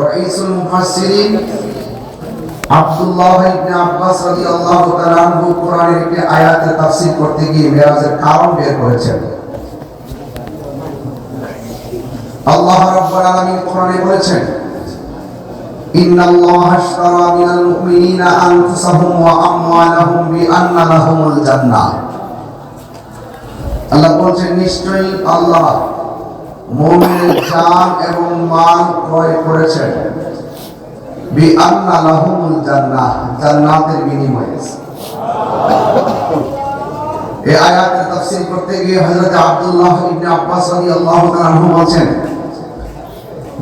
রাইসুল মুফাসসিরিন আব্দুল্লাহ ইবনে আব্বাস রাদিয়াল্লাহু তাআলা আনহু কোরআনের একটি আয়াতের তাফসীর করতে গিয়ে মেরাজের কারণ বের করেছেন। আল্লাহ রাব্বুল আলামিন কোরআনে বলেছেন, ইন্নাল্লাহা আশতারা মিনাল মুমিনিনা আনফুসাহুম ওয়া আমওয়ালাহুম বিআন্না লাহুমুল জান্নাহ। আল্লাহ বলেছেন, নিশ্চয়ই আল্লাহ মুমিনের জান এবং মাল ক্রয় করেছেন বিআন্না লাহুমুল জান্নাহ, জান্নাতের বিনিময়ে। এই আয়াতের তাফসীর করতে গিয়ে হযরত আব্দুল্লাহ ইবনে আব্বাস রাদিয়াল্লাহু তাআলা আনহু বলেন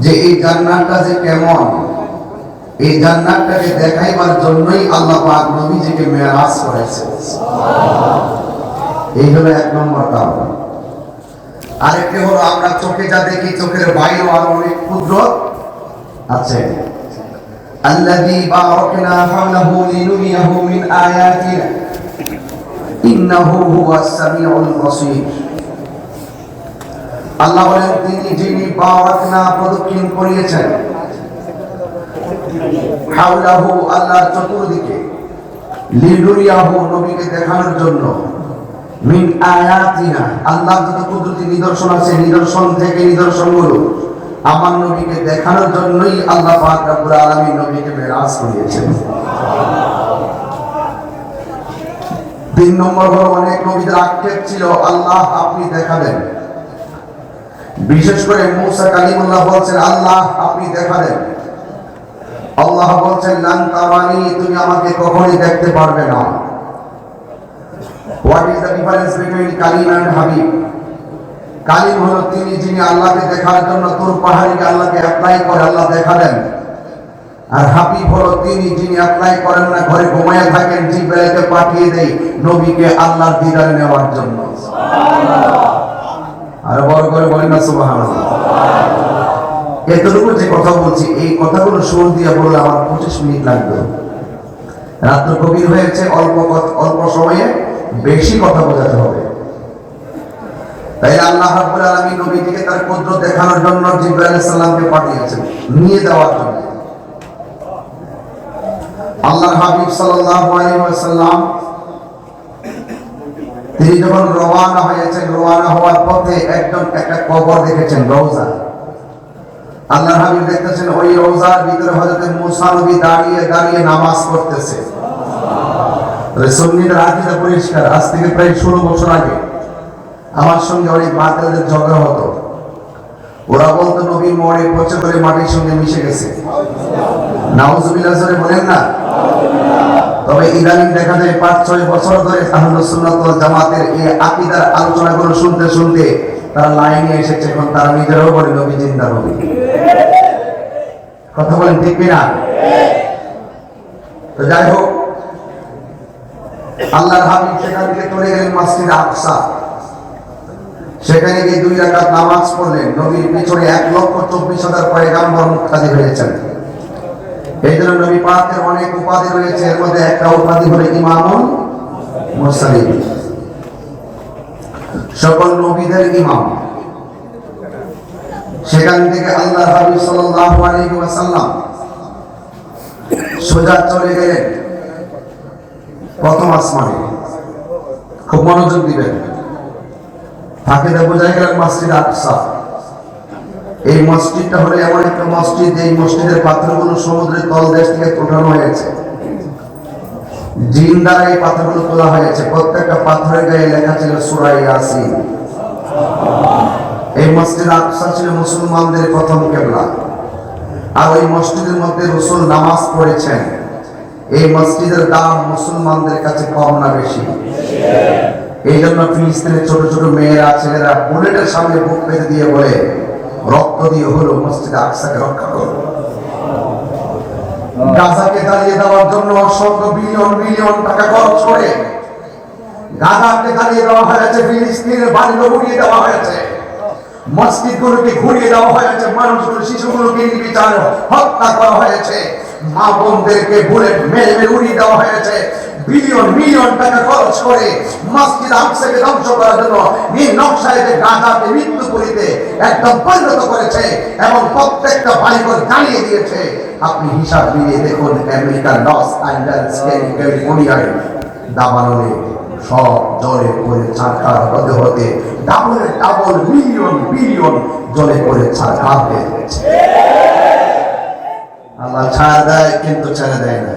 যে এই জান্নাতটা যে কেমন, এই জান্নাতটাকে দেখাইবার জন্যই আল্লাহ পাক নবীজিকে মেরাজ করেছেন। এই হলো এক নম্বর কারণ। আরেকটি হলো আমরা চোখে যা দেখি, চোখের বাইরেও আরো অনেক কুদরত আছে। আল্লাযী বারাকনা হাওলাহু লিনুরিয়াহু মিন আয়াতিনা ইন্নাহু হুয়াস সামিউল বাসীর। আল্লাহ বলেন, যিনি বারাকনা প্রদক্ষিণ করিয়েছেন হাওলাহু, আল্লাহর চতুর্দিকে, লিনুরিয়াহু, নবীকে দেখানোর জন্য, মিন আয়াতিনা, আল্লাহর যত কুদরতি নিদর্শন আছে, নিদর্শন থেকে নিদর্শনগুলো আমার নবীকে দেখানোর জন্যই আল্লাহ পাক রব্বুল আলামিন নবীকে মেরাজ করিয়েছেন। তিন নম্বর হলো, অনেক নবীদের আক্ষেপ ছিল আল্লাহ আপনি দেখাবেন। বিশেষ করে মূসা কালিমুল্লাহ বলছেন আল্লাহ আপনি দেখাবেন। আল্লাহ বলছেন লান তারানি, তুমি আমাকে কখনোই দেখতে পারবে না। What is the difference between Kalim and Habib? Kalim হলো তিনি যিনি আল্লাহকে দেখার জন্য তুর পাহাড়িকে আল্লাহকে অ্যাপ্লাই করে আল্লাহ দেখাবেন। আর হাবিব হলো তিনি যিনি অ্যাপ্লাই করেন না, ঘরে ঘুমায় থাকেন, জিবরাইলকে পাঠিয়ে দেয় নবীকে আল্লাহর দিদার নেওয়ার জন্য। আর বড় করে বলেন না সুবহানাল্লাহ। এতটুকু যে কথা বলছি, এই কথাগুলো সুর দিয়ে বললে আমার 25 মিনিট লাগবে। রাত্র গভীর হয়েছে, অল্প সময়ে বেশি কথা বোঝাতে হবে। তাই আল্লাহ রাব্বুল আলামিন নবীকে তার কুদরত দেখানোর জন্য জিবরাইল আলাইহিস সালামকে পাঠিয়েছেন, নিয়ে যাওয়ার জন্য। আল্লাহর হাবিব সাল্লাল্লাহু আলাইহি ওয়াসাল্লাম তিনি যখন রওয়ানা হয়েছেন, রওয়ানা হওয়ার পথে একটা কবর দেখেছেন, রওজা। আল্লাহর হাবিব দেখতেছেন ওই রওজার ভিতরে হযরত মুসা নবী দাঁড়িয়ে দাঁড়িয়ে নামাজ পড়তেছে। সুন্নিদের আকীদা পরিষ্কার। আজ থেকে প্রায় 16 বছর আগে আমার সঙ্গে অনেক বাতিলদের ঝগড়া হতো। ওরা বলতো নবী মরে পচে করে মাটির সঙ্গে মিশে গেছে। নাউজুবিল্লাহ জোরে বলেন না। তবে ইদানিং দেখা যায় 5-6 বছর ধরে আহলুস সুন্নাত ওয়াল জামাতের এই আকীদার আলোচনাগুলো শুনতে শুনতে তারা লাইনে এসেছে। এখন তারা নিজেরাও বলে নবী জিন্দা, নবী। কথা বলেন ঠিক কিনা? তো যাই হোক, আল্লাহর হাবিব সেখান থেকে চলে গেলেন মসজিদ আকসা। সেখানে গিয়ে 2 রাকাত নামাজ পড়লেন। নবীর পিছনে 1,24,000 পয়গাম্বর মুক্তাদি হয়েছেন। এই জন্য নবী পাকের অনেক উপাধি রয়েছে, এর মধ্যে একটা উপাধি হলো ইমামুল মুরসালিন, সকল নবীদের ইমাম। সেখান থেকে আল্লাহর হাবিব সাল্লাল্লাহু আলাইহি ওয়াসাল্লাম সোজা চলে গেলেন প্রথম আসমানে। খুব মনোযোগ দিবেন। ফাঁকে বোঝা গেল মসজিদ আকসা। এই মসজিদটা হলো এমন একটা মসজিদ, এই মসজিদের পাথরগুলো সমুদ্রের তলদেশ থেকে উঠানো হয়েছে। জিন দ্বারা এই পাথরগুলো তোলা হয়েছে। প্রত্যেকটা পাথরের গায়ে লেখা ছিল সূরা ইয়াসিন। এই মসজিদ আকসা ছিল মুসলমানদের প্রথম কিবলা। আর ওই মসজিদের মধ্যে রাসূল নামাজ পড়েছেন। এই মসজিদের দাম মুসলমানদের কাছে কম না বেশি? এই জন্য ফিলিস্তিনের ছোট ছোট মেয়েরা, ছেলেরা বুলেটের সামনে বুক পেতে দিয়ে বলে, রক্ত দিয়ে হলো মসজিদ আকসাকে রক্ষা করো। গাজাকে জ্বালিয়ে দেওয়ার জন্য অসংখ্য বিলিয়ন বিলিয়ন টাকা খরচ করে গাজাকে জ্বালিয়ে দেওয়া হয়েছে, ফিলিস্তিনের বাড়িগুলো উড়িয়ে দেওয়া হয়েছে, মসজিদগুলোকে ঘুরিয়ে দেওয়া হয়েছে, মানুষগুলো শিশুগুলোকে নির্বিচারে হত্যা করা হয়েছে, মা বোনদেরকে বুলেট মেরে মেরে উড়িয়ে দেওয়া হয়েছে, বিলিয়ন মিলিয়ন টাকা খরচ করে মসজিদ আকসাকে ধ্বংস করার জন্য নীল নকশায় যে গাজাকে মৃত্যু করিতে একদম পরিণত করেছে এবং প্রত্যেকটা বাড়িঘর জ্বালিয়ে দিয়েছে। আপনি হিসাব মিলিয়ে দেখুন আমেরিকার লস অ্যাঞ্জেলস ক্যালিফোর্নিয়ায় দাবানলে সব জলে পড়ে ছাড়খার হতে হতে ডাবল মিলিয়ন বিলিয়ন জলে পড়ে ছাড়খার হয়ে গেছে। আল্লাহ ছাড় দেয় কিন্তু ছেড়ে দেয় না।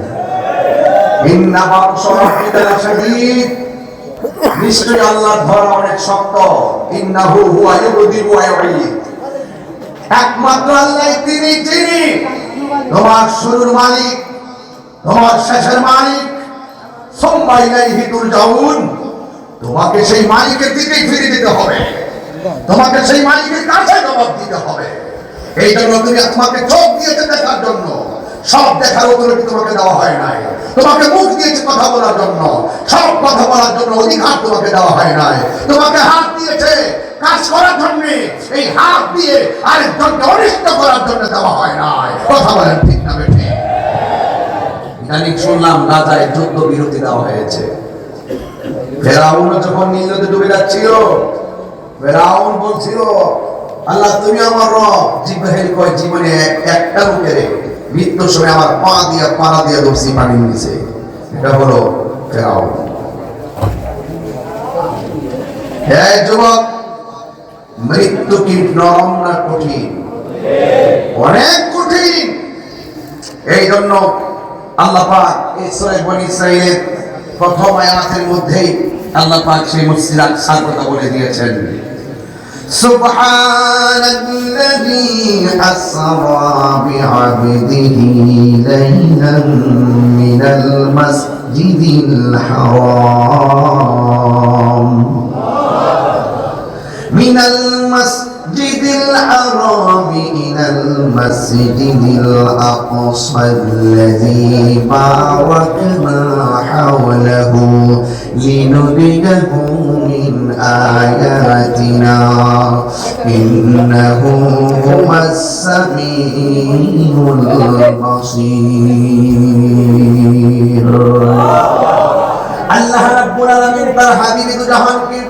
নিশ্চয়ই আল্লাহর ধরা অনেক শক্ত। ইন্নাহু হুয়া ইউবদিউ ওয়া ইউঈদ। একমাত্র আল্লাহ তিনি যিনি তোমার শুরুর মালিক, তোমার শেষের মালিক। সুম্মা ইলাইহি তুরজাউন। তোমাকে সেই মালিকের দিকেই ফিরে দিতে হবে, তোমাকে সেই মালিকের কাছে জবাব দিতে হবে। এই জন্য তুমি তোমাকে চোখ দিয়েছে দেখার জন্য, সব দেখার অথরিটি তোমাকে দেওয়া হয় নাই। তোমাকে মুখ দিয়েছে কথা বলার জন্য, সব কথা বলার জন্য অধিকার তোমাকে দেওয়া হয় নাই। তোমাকে হাত দিয়েছে কাজ করার জন্য, এই হাত দিয়ে আরেকজনকে অনিষ্ট করার জন্য দেওয়া হয় নাই। কথা বলেন ঠিক না বেঠিক? ইদানিং শুনলাম গাজায় যুদ্ধ বিরতি দেওয়া হয়েছে। ফেরাউন যখন নীল নদে ডুবে যাচ্ছিল, ফেরাউন বলছিল আল্লাহ তুমি আমার রব। জিব্রাইল কয় জীবনে একটা লোকের মৃত্যুর সময় আমার পাড়া দিয়ে ধরছি পানির নিচে। এটা হলো ফেরাউন। হে যুবক, মৃত্যু কি নরম না কঠিন? অনেক কঠিন। এই জন্য আল্লাহ পাক এই সূরা বনী ইসরাঈলের প্রথম আয়াতের মধ্যেই আল্লাহ পাক সেই মসজিদ আকসার কথা বলে দিয়েছেন। সুবহানাল্লাযী আসরা বিআবদিহি লাইলান মিনাল মাসজিদিল হারাম মিনাল মাসজিদিল হারাম ইলাল মাসজিদিল আকসাল্লাযী বারাকনা হাওলাহু লিনুরিয়াহু মিন আয়াতিনা ইন্নাহু হুয়াস সামিউল বাসীর। আল্লাহ রাব্বুল আলামিন তার হাবিব দু জাহানকে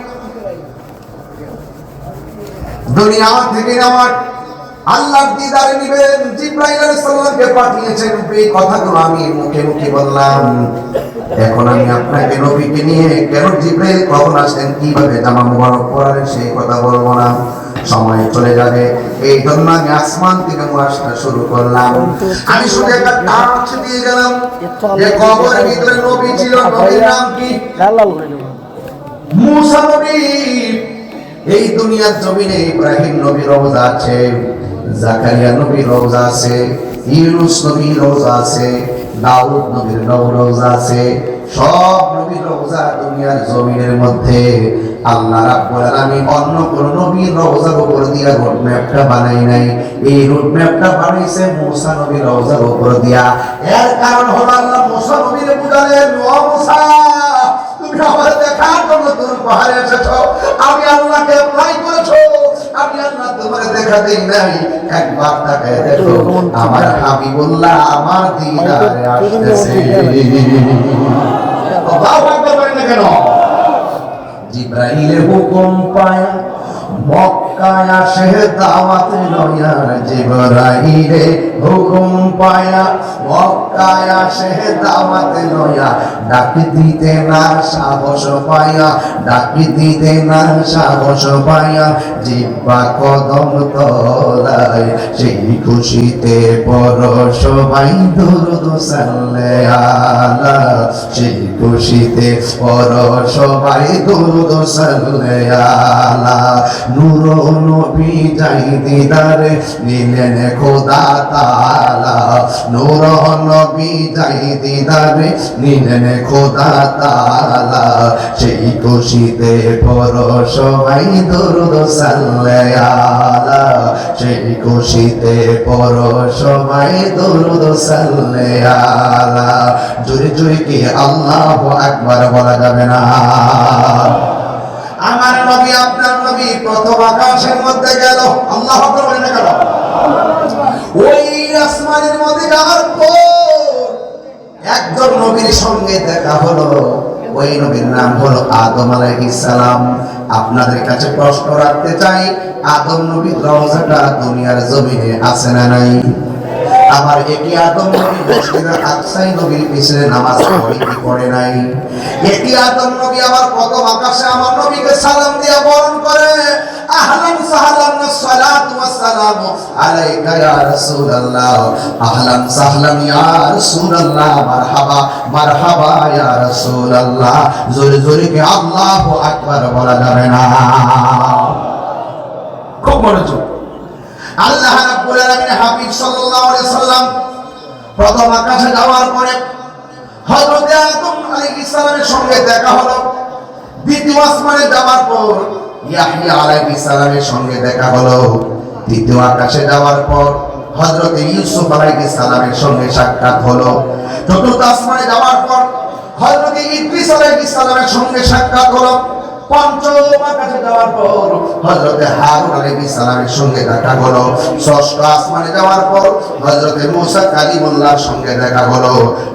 দুনিয়া থেকে নেওয়ার আল্লাহর দিদারে নিবেন জিবরাইল আলাইহিস সালামকে পাঠিয়েছেন। এই কথাগুলো আমি মুখে মুখে বললাম। এখন আমি আপনাকে নবীকে নিয়ে কেন জিবরাইল কখন আসেন, কিভাবে জামা মুবারক পরালেন সেই কথা বলবো না, সময় চলে যাবে। এই জন্য আমি আসমান থেকে মুআশরা শুরু করলাম। আমি শুধু একটা টাচ দিয়ে গেলাম যে কবরের ভিতরে নবী ছিল। নবীর নাম কি? মুসা নবী। এই দুনিয়ার জমিনে ইব্রাহিম নবীর রওজা আছে, জাকারিয়া নবীর রওজা আছে, ইউনূস নবীর রওজা আছে, দাউদ নবীর রওজা আছে। সব নবীর রওজা দুনিয়ার জমিনের মধ্যে। আল্লাহ রাব্বুল আলামিন অন্য কোন নবীর রওজার উপর দিয়া রোড ম্যাপটা বানাই নাই। এই রোড ম্যাপটা বানাইছে মুসা নবীর রওজার উপর দিয়া। এর কারণ হলো আল্লাহ মুসা নবীর বুঝালেন, ও মুসা তুমি আমার দেখার জন্য তোর পাহাড়ে এসেছো, আমি আল্লাহকে অ্যাপ্লাই করেছো, আমি আল্লাহ তোমাকে দেখা দেই নাই। একবার তাকায় দেখো আমার হাবিবুল্লাহ আমার দিদারে আসতেছে। আল্লাহু আকবার বলেন না কেন? জিবরাইলের হুকুম পায় মক্কায় আসে দাওয়াত লয়া। জিবরাইলে হুকুম পায়া মক্কায় আসে দাওয়াত লয়া। ডাক দিতে না সাহস পায়া, ডাক দিতে না সাহস পায়া। জিব্বা কদম তলায় সেই খুশিতে পরশ সবাই দুরূদ সাল্লাল্লাহু আলা। সেই খুশিতে পরশ সবাই দুরূদ সাল্লাল্লাহু আলা। নূর নবী যাই দিদারে নিলেন খোদা তাআলা। নূর নবী যাই দিদারে নিলেন খোদা তাআলা। সেই খুশিতে পরশ সবাই দুরূদ সাল্লাল্লাহু আলা। সেই খুশিতে পরশ সবাই দুরূদ সাল্লাল্লাহু আলা। জোরে জোরে কি আল্লাহু আকবার বলা যাবে না? আমার নবী আপনার নবী প্রথম আকাশের মধ্যে গেল। আল্লাহু আকবার বলেন না কেন? ওই আসমানের মধ্যে যাওয়ার পর একজন নবীর সঙ্গে দেখা হলো। ওই নবীর নাম হলো আদম আলাইহিস সালাম। আপনাদের কাছে প্রশ্ন রাখতে চাই, আদম নবীর রওজাটা দুনিয়ার জমিনে আছে না নাই? আবার একই আদম নবী মসজিদে আকসাই নবীর পিছনে নামাজ পড়ে কি পড়ে নাই? একই আদম নবী আবার প্রথম আকাশে আমার নবীকে সালাম দিয়ে বরণ করে, আহলান সাহলান সালাতু ওয়াস সালামু আলাইকা ইয়া রাসূলুল্লাহ, আহলান সাহলান ইয়া রাসূলুল্লাহ, মারহাবা মারহাবা ইয়া রাসূলুল্লাহ। জোরে জোরে কি আল্লাহু আকবার বলা যাবে না? খুব মনোযোগ। আল্লাহ রাব্বুল আলামিন হাবিব সাল্লাল্লাহু আলাইহি সাল্লাম প্রথম আকাশে যাওয়ার পরে হযরত আদম আলাইহিস সালামের সঙ্গে দেখা হলো। দ্বিতীয় আসমানে যাওয়ার পর ইয়াহইয়া আলাইহিস সালামের সঙ্গে দেখা হলো। তৃতীয় আকাশে যাওয়ার পর হযরত ইউসুফ আলাইহিস সালামের সঙ্গে সাক্ষাৎ হলো। চতুর্থ আসমানে যাওয়ার পর হযরত ইদ্রিস আলাইহিস সালামের সঙ্গে সাক্ষাৎ হলো। পঞ্চম আকাশে যাওয়ার পর হযরত হারুন আলাইহিস সালামের সঙ্গে দেখা হলো। ষষ্ঠ আসমানে যাওয়ার পর হযরত মুসা কালিমুল্লাহর সঙ্গে দেখা হলো।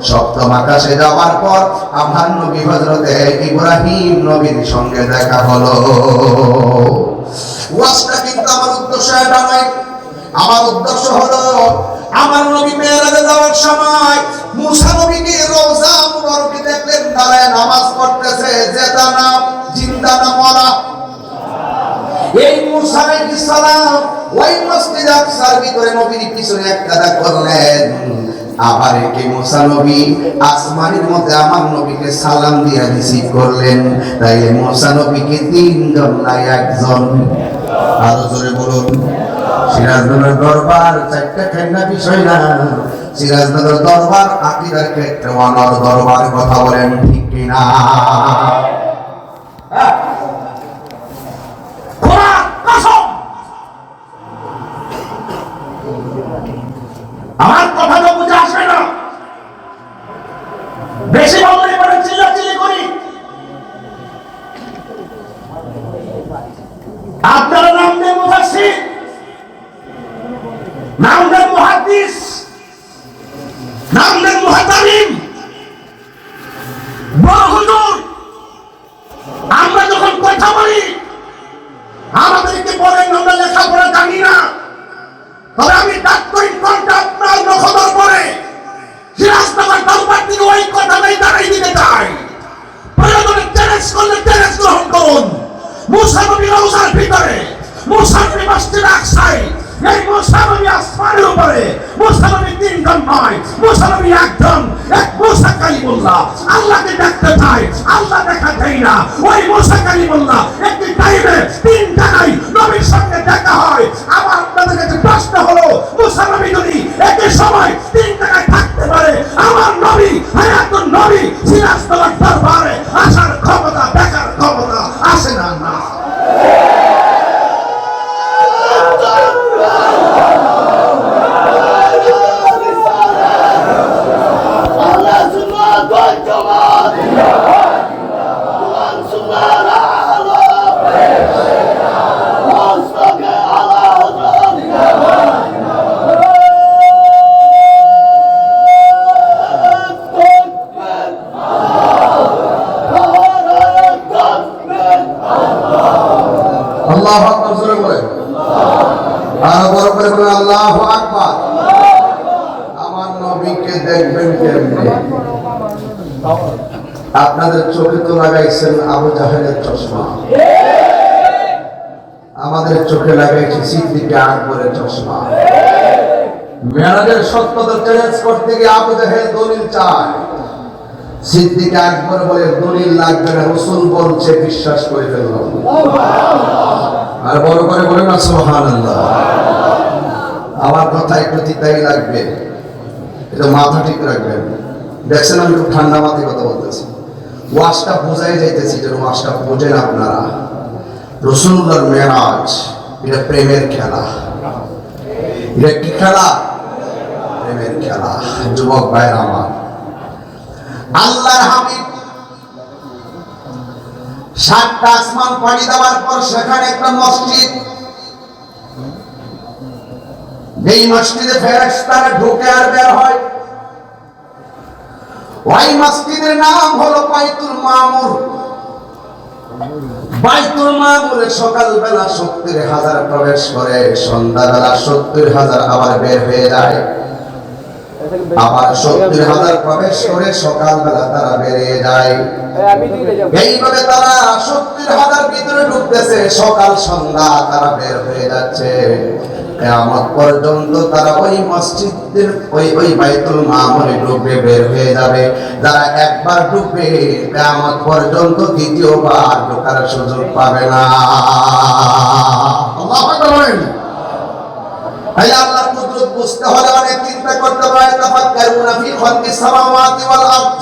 সপ্তম আকাশে যাওয়ার পর আমার নবী হযরত ইব্রাহিম নবীর সঙ্গে দেখা হলো। ওয়াজটা কিন্তু আমার উদ্দেশ্য এটা নয়। আমার উদ্দেশ্য হলো আমার নবী মেরাজে যাওয়ার সময় মুসা নবীকে রওজা মুবারকে দেখলেন দাঁড়ায় নামাজ পড়তেছে, জেতা না জিন্দা না মরা। এই মুসা আলাইহিস সালাম ওই মসজিদ আকসার ভিতরে নবীর পিছনে এককাদা করলেন। আবার একে মুসা নবী আসমানের মধ্যে আমার নবীকে সালাম দিয়ে রিসিভ করলেন। তাই মুসা নবীকে তিনজন নাই একজন। আরো জোরে বলুন। সিরাজনগর দরবার চারটা ঠান্ডা বিষয় না। সিরাজনগর দরবার আকীদার ক্ষেত্রে অনর দরবার, কথা বলেন ঠিক কিনা? আমার কথা তো বুঝে আসে না, বেশি বললে পরে চিল্লাচিল্লি করি। আপনারা নাম দেন মুফাসসির, নাম দেন মুহাদ্দিস, নাম দেন মুহাদ্দিস, বড় হুজুর। আমরা যখন কথা বলি আমাদেরকে বলেন আমরা লেখাপড়া জানি না, তবে আমি ডাক্তারি কণ্ঠে আপনার খবর পড়ে সিরাজনগর দরবার থেকে ওই কথাটাই দাঁড়াই দিতে চাই। প্রয়োজনে চ্যালেঞ্জ করলে চ্যালেঞ্জ গ্রহণ করুন। মুসা নবী রওজার ভিতরে, মুসা নবী মসজিদে আকসায়, এই মুসা নবী আসমানের উপরে। মুসা নবী তিনজন নয়, মুসা নবী একজন, এক মুসা কালিমুল্লাহ। আল্লাহকে দেখতে চাই, আল্লাহ দেখা যায় না। ওই মুসা কালিমুল্লাহ একটি টাইমে তিন জায়গায় নবীর সঙ্গে দেখা হয়। আমার আপনাদের কাছে প্রশ্ন হলো, মুসা নবী যদি একই সময় তিন জায়গায় থাকতে পারে, আমার নবী হায়াতুন নবী সিরাজনগর দরবারে আসার ক্ষমতা, দেখার ক্ষমতা আসে না? না। আল্লাহু আকবার জোরে বলেন। আর বড় করে বলেন আল্লাহু আকবার। আমার নবীকে দেখবেন কেমনে? আপনাদের চোখে তো লাগাইছেন আবু জাহেলের চশমা, আমাদের চোখে লাগাইছে সিদ্দিক আকবরের চশমা। মেরাজের সত্যতা চ্যালেঞ্জ করতে গিয়ে আবু জাহেল দলিল চায়, সিদ্দিক আকবর বলে দলিল লাগবে না, রাসূল বলছে বিশ্বাস করে ফেললাম। আর বড় করে বলেন না সুবহানাল্লাহ। আমার কথা একটু তিতাই লাগবে, এটা মাথা ঠিক রাখবেন। দেখছেন আমি খুব ঠান্ডা মাথায় কথা বলতেছি, ওয়াজটা বোঝাই যাইতেছি যেন ওয়াজটা বোঝেন আপনারা। রাসূলুল্লাহর মেরাজ এটা প্রেমের খেলা। এটা কি খেলা? প্রেমের খেলা। যুবক ভাইরা আমার, আল্লাহর হাবিব সাতটা আসমান পাড়ি দেওয়ার পর সেখানে একটা মসজিদ, এই মসজিদে ফেরেশতারা ঢুকে আর বের হয়। ওই মসজিদের নাম হলো বাইতুল মামুর। বাইতুল মামুরে সকালবেলা 70,000 প্রবেশ করে, সন্ধ্যাবেলা 70,000 আবার বের হয়ে যায়। আবার 70,000 প্রবেশ করে সকালবেলা তারা বেরিয়ে যায়। এইভাবে তারা 70,000 ভিতরে ঢুকতেছে, সকাল সন্ধ্যা তারা বের হয়ে যাচ্ছে। কিয়ামত পর্যন্ত তারা ওই মসজিদের ওই বাইতুল মামুরে ঢুকবে, বের হয়ে যাবে। যারা একবার ঢুকবে কিয়ামত পর্যন্ত দ্বিতীয়বার ঢোকার সুযোগ পাবে না। আল্লাহু আকবার। ভাই আল্লাহর কুদরত বুঝতে হলে অনেক চিন্তা করতে হয়। তাফাক্কারুনা ফি খালকিস সামাওয়াতি ওয়াল আরদ।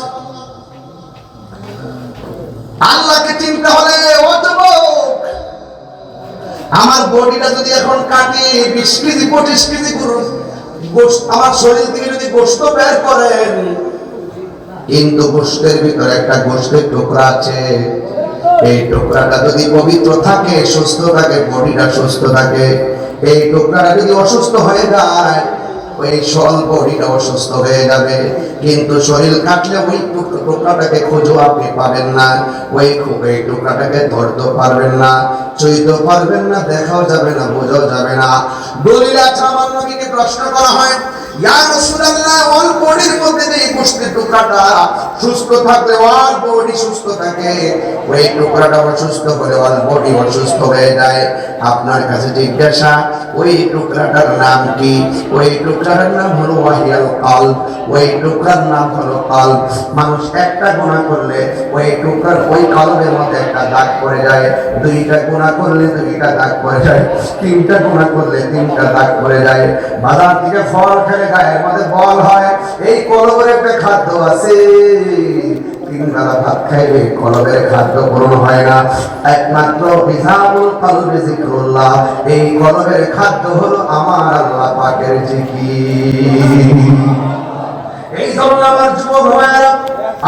আল্লাহকে চিনতে হলে ও যুবক, আমার বডিটা যদি এখন কাটি 20 কেজি 25 কেজি গোশত, আমার শরীর থেকে যদি গোশত বের করেন, কিন্তু গোশতের ভিতরে একটা গোশতের টুকরা আছে, এই টুকরাটা যদি পবিত্র থাকে, সুস্থ থাকে, বডিটা সুস্থ থাকে, এই টুকরাটা যদি অসুস্থ হয়ে যায়, ওই সল বডিটা অসুস্থ হয়ে যাবে। কিন্তু শরীর কাটলে ওই টুকরাটাকে খুঁজো আপনি পাবেন না, ওই টুকরাটাকে ধরতে পারবেন না, চুইতে পারবেন না, দেখাও যাবে না, বোঝাও যাবে না। দলিল আছে, আমার নবীকে প্রশ্ন করা হয়, ইয়া রাসূলুল্লাহ, ওর বডির মধ্যে যে গোশতের টুকরাটা সুস্থ থাকলে ওর বডি সুস্থ থাকে, ওই টুকরাটা অসুস্থ হলে ওর বডি অসুস্থ হয়ে যায়। আপনার কাছে জিজ্ঞাসা, ওই টুকরাটার নাম কি? ওই টুকরাটার নাম হলো ওয়াহিয়াল কলব। ওই টুকরার নাম হলো কলব। মানুষ একটা গুনাহ করলে ওই টুকরার ওই কলবের মধ্যে একটা দাগ পড়ে যায়, দুইটা গুনাহ করলে দুইটা দাগ পড়ে যায়, তিনটা গুনাহ করলে তিনটা দাগ পড়ে যায়। বাজার থেকে ফল খেলে গায়ের মধ্যে বল হয়, এই কলবের একটা খাদ্য আছে, 3 বেলা ভাত খাইলে কলবের খাদ্য পূরণ হয় না। একমাত্র বিজাবুল কলবে যিকরুল্লাহ, এই কলবের খাদ্য হলো আমার আল্লাহ পাকের জিকির। এই জন্য আমার যুবক ভাইরা,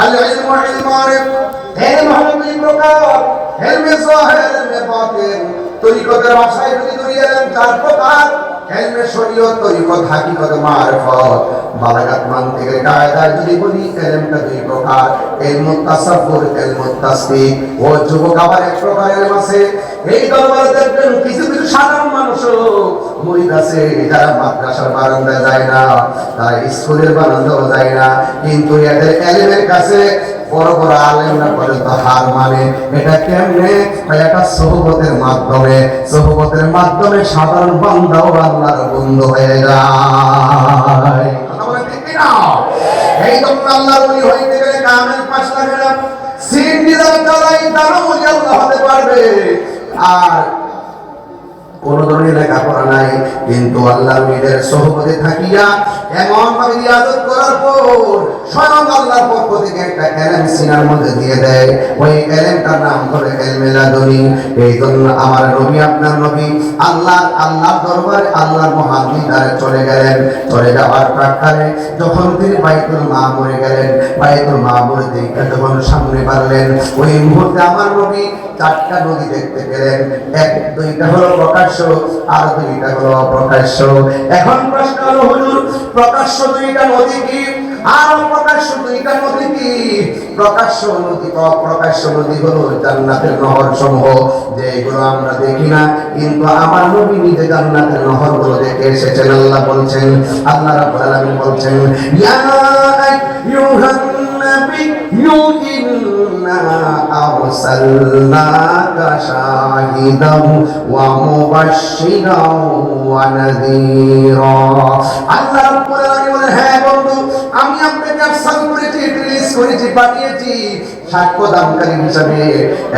আল ইলমু ইলমানে, ইলম হলো দুই প্রকার, ইলমে যাহির, ইলমে বাতিন। তরিকতের ভাষায় যদি ধরিয়ে দেন 4 প্রকার, ইলমে শরীয়ত, তরিকত, হাকিকত, মারিফত। বালাগাত, মানতিকের কায়দায় যদি বলি, ইলমটা 2 প্রকার, ইলমুত তাসাব্বুর, ইলমুত তাসদিক। ও যুবক, আবার 1 প্রকার ইলম আছে। এই দরবারে দেখবেন কিছু কিছু সাধারণ মানুষও মুরিদ আছে, যারা মাদ্রাসার বারান্দায় যায় না, তারা স্কুলের বারান্দাও যায় না, কিন্তু এদের ইলমের কাছে বড় বড় আলেমরা পর্যন্ত হার মানে। এটা কেমনে? এটা সোহবতের মাধ্যমে। সোহবতের মাধ্যমে সাধারণ বান্দাও আল্লাহর বন্ধু হয়ে যায়। কথা বলেন ঠিক কিনা? এই জন্য আল্লাহর ওলি হইতে গেলে কামেল 5 লাগে না, সিন দিদার চালাই তারও ওলি আল্লাহ হতে পারবে। আর কোন ধরনের লেখাপড়া নাই, কিন্তু আল্লাহর ওলিদের সোহবতে থাকিয়া এমন ভাবে রিয়াজত করার পর স্বয়ং আল্লাহর পক্ষ থেকে একটা ইলম সিনার মধ্যে দিয়ে দেয়। ওই ইলমটার নাম হলো ইলমে লাদুনী। এই জন্য আমার নবী, আপনার নবী আল্লাহর দরবারে, আল্লাহর মহান দিদারে চলে গেলেন। চলে যাওয়ার প্রাক্কালে যখন তিনি বাইতুল মামুরে গেলেন, বাইতুল মামুর দিকে যখন সামনে বাড়লেন, ওই মুহূর্তে আমার নবী 4টা নদী দেখতে পেলেন। 2টা হলো প্রকাশ্য, আর 2টা হলো অপ্রকাশ্য। এখন প্রশ্ন হলো, হুজুর, প্রকাশ্য 2টা নদী কি, আর অপ্রকাশ্য 2টা নদী কি? প্রকাশ্য নদী, অপ্রকাশ্য নদী হলো জান্নাতের নহর সমূহ, যেগুলো আমরা দেখি না, কিন্তু আমার নবী নিজে জান্নাতের নহরগুলো দেখে এসেছেন। আল্লাহ বলছেন, আল্লাহ রাব্বুল আলামিন বলছেন, ইয়া আইয়ুহান নাবিয়্যু ইন্না আরসালনাকা শাহিদান ওয়া মুবাশশিরান ওয়া নাযীরা। আল্লাহ রাব্বুল আলামিন বলেন, হ্যাঁ বন্ধু, আমি আপনাকে আরসাল করেছি, রিলিজ করেছি, পাঠিয়েছি সাক্ষ্যদানকারী হিসাবে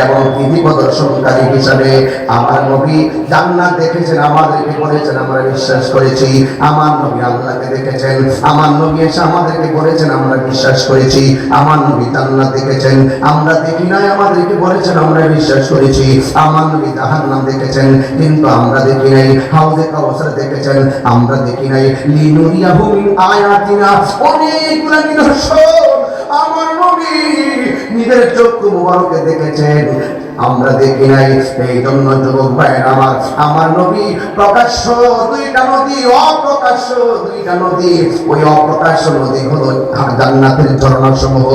এবং বিধি প্রদর্শনকারী হিসাবে। আমার নবী জান্নাত দেখেছেন, আমাদেরকে বলেছেন, আমরা বিশ্বাস করেছি। আমার নবী আল্লাহকে দেখেছেন, আমার নবী এসে আমাদেরকে বলেছেন, আমরা বিশ্বাস করেছি। আমার নবী জান্নাত দেখেছেন, আমরা দেখি নাই, আমাদেরকে বলেছেন, আমরা বিশ্বাস করেছি। আমার নবী জাহান্নাম দেখেছেন, কিন্তু আমরা দেখি নাই। হাউজে কাউসার দেখেছেন, আমরা দেখি নাই। লিনুরিয়াহু মিন আয়াতিনা, অনেকগুলো নিদর্শন আমার নবী নিজের চক্ষু মুবারকে দেখেছেন। আমরা দেখি নাই। এই জন্য যুবক ভাইয়ের আমার নবী প্রকাশ্য দুইটা নদী, অপ্রকাশ্য দুইটা নদী। ওই অপ্রকাশ্য নদী হলো জান্নাতের ঝর্ণা সমূহ,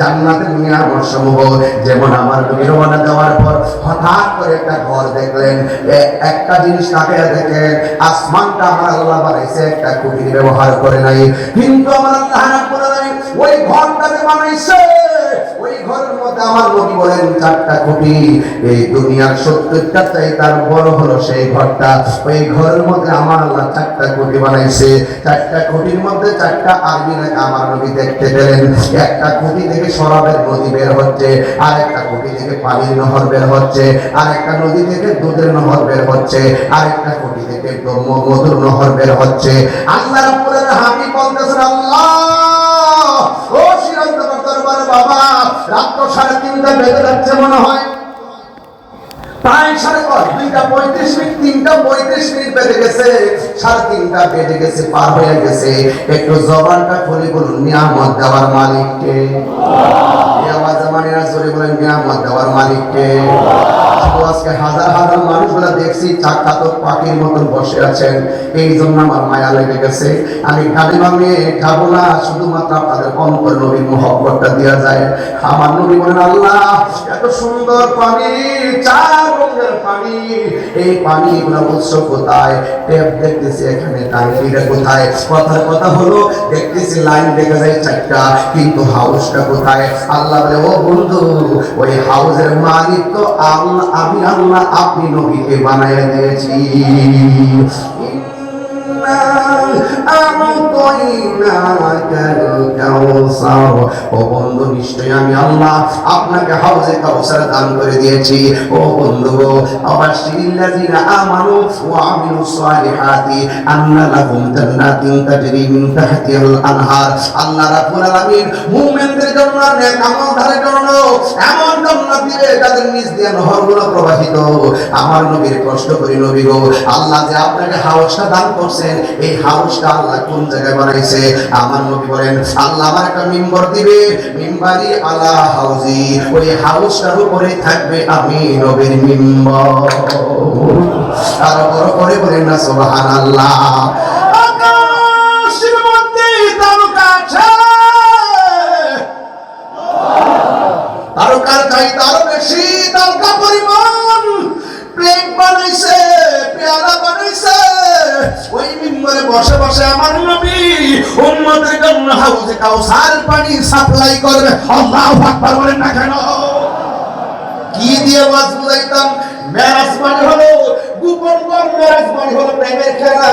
জান্নাতের নিয়ামত সমূহ। যেমন আমার নবী রওনা দেওয়ার পর হঠাৎ করে একটা ঘর দেখলেন। একটা জিনিস তাকে দেখেন, আসমানটা আমার আল্লাহ বানাইছে, একটা খুঁটি ব্যবহার করে নাই, কিন্তু আমার আল্লাহ রাব্বুল আলামিন ওই ঘরটাকে বানাইছে। ওই ঘরের মধ্যে আমার নবী বলেন 4টা খুঁটি। এই দুনিয়ার 70টা চাই তার বড় হলো সেই ঘরটা। ওই ঘরের মধ্যে আমার আল্লাহ 4টা খুঁটি বানাইছে। 4টা খুঁটির মধ্যে 4টা আরবি লেখা আমার নবী দেখতে পেলেন। একটা খুঁটি থেকে শরাবের নদী বের হচ্ছে, আর একটা খুঁটি থেকে পানির নহর বের হচ্ছে, আর একটা নদী থেকে দুধের নহর বের হচ্ছে, আর একটা খুঁটি থেকে মধুর নহর বের হচ্ছে। আল্লাহ রাব্বুল আলামিন হাবিব বলতেছেন, আল্লাহ ও সিরাজ দরবার বাবা, রাত তো 3:30 বেজে যাচ্ছে মনে হয়, প্রায় 2:35, 3:35 বেজে গেছে, 3:30 বেজে গেছে, পার হয়ে গেছে। একটু জবানটা খুলে বলুন নিয়ামত দেওয়ার মালিককে। এই আওয়াজে মানেরা জোরে বলেন নিয়ামত দেওয়ার মালিককে। আজকে হাজার হাজার মানুষগুলা দেখছি চাকা তো পাখির মতন বসে আছেন, এই জন্য আমার মায়া লেগে গেছে। আমি গালি ভাঙে যাবো না, শুধুমাত্র আপনাদের অন্তর নবীর মহব্বতটা দেওয়া যায়। আমার নবী বলেন, আল্লাহ এত সুন্দর পানি, 4 রঙের পানি, এই পানিগুলো উৎস কোথায়? ট্যাপ দেখতেছি এখানে, টাঙ্কিটা কোথায়? কথার কথা হলো দেখতেছি লাইন দেখা যায় 4টা, কিন্তু হাউসটা কোথায়? আল্লাহ বলে, ও বন্ধু, ওই হাউসের মালিক তো আল্লাহ, আমি আল্লাহ, আপনি নবীকে বানায় দিয়েছি। ও বন্ধু, নিশ্চয়ই আমি আল্লাহ আপনাকে হাউজে কাউসার দান করে দিয়েছি। ও বন্ধু, আবাশশিরিল্লাযিনা আমানু ওয়া আমিলুস সালিহাতি আন্না লাহুম জান্নাতিন তাজরি মিন তাহতিহাল আনহার। আল্লাহ রাব্বুল আলামিন মুমিনদের জন্য, নেক আমলদারের জন্য এমন জান্নাত দিবে যাদের নিচ দিয়ে নহরগুলো প্রবাহিত। আমার নবীর প্রশ্ন করি, নবী গো, আল্লাহ যে আপনাকে হাউসটা দান করছেন, এই হাউসটা আল্লাহ কোন জায়গায় বানাইছে? আমার নবী বলেন, আল্লাহ আমার একটা মিম্বর দিবে, মিম্বারি আলা হাউজি, ওই হাউসটার উপরে থাকবে আমি নবীর মিম্বর। আর বড় করে বলেন না সুবহানাল্লাহ। আকাশের মধ্যে তারকা আছে, তারকার চাইতে আরো বেশি তারকা পরিমাণ প্লেট বানাইছে, পেয়ারা বানাইছে। ওই মিম্বরে বসে বসে আমার নবী উম্মতের জন্য হাউজে কাউসার পানি সাপ্লাই করবে। আল্লাহু আকবার বলেন না কেন? কি দিয়ে ওয়াজ বুঝাইতাম? মেরাজ মানে হলো গোপন ঘর, মেরাজ মানে হলো প্রেমের খেলা।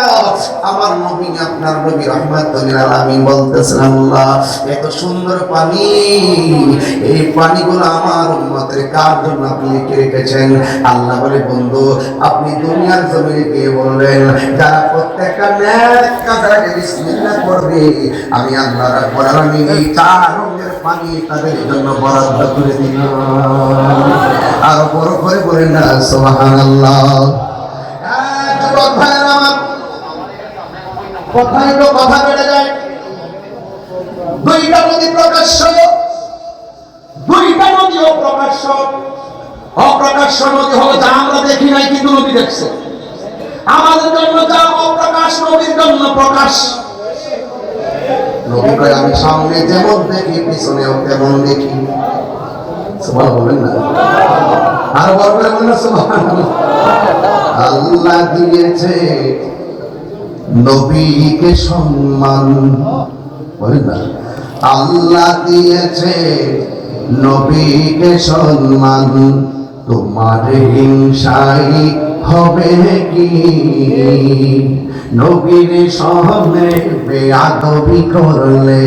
আমার নবী, আপনার নবী রাহমাতুল লিল আলামিন বলতেছেন, আল্লাহ এত সুন্দর পানি, এই পানিগুলো আমার উম্মতের কার জন্য আপনি লিখে রেখেছেন? আল্লাহ বলে, বন্ধু আপনি দুনিয়ার জমিনে গিয়ে বলবেন, যারা প্রত্যেকটা নেক কাজের আগে বিসমিল্লাহ করবে, আমি আল্লাহ রাব্বুল আলামিন এই 4 রঙের পানি তাদের জন্য বরাদ্দ করে দিলাম। আর বড় করে বলেন না সুবহানাল্লাহ। যুবক ভাইরা আমার, কথাই তো কথা বেড়ে যায়। 2টা নদী প্রকাশ্য, 2টা নদী অপ্রকাশ্য। অপ্রকাশ্য নদী হলো যা আমরা দেখি নাই কিন্তু নবী দেখছে। আমাদের জন্য যা অপ্রকাশ, নবীর জন্য প্রকাশ। নবী কয়, আমি সামনে যেমন দেখি পিছনেও তেমন দেখি। সুবহান বলেন না, আর বলবেন না সুবহানাল্লাহ। আল্লাহ দিয়েছে নবীকে সম্মান, বলেন না, আল্লাহ দিয়েছে নবীকে সম্মান, তোমার হিংসাই হবে কি? নবীর সামনে বেয়াদবি করলে,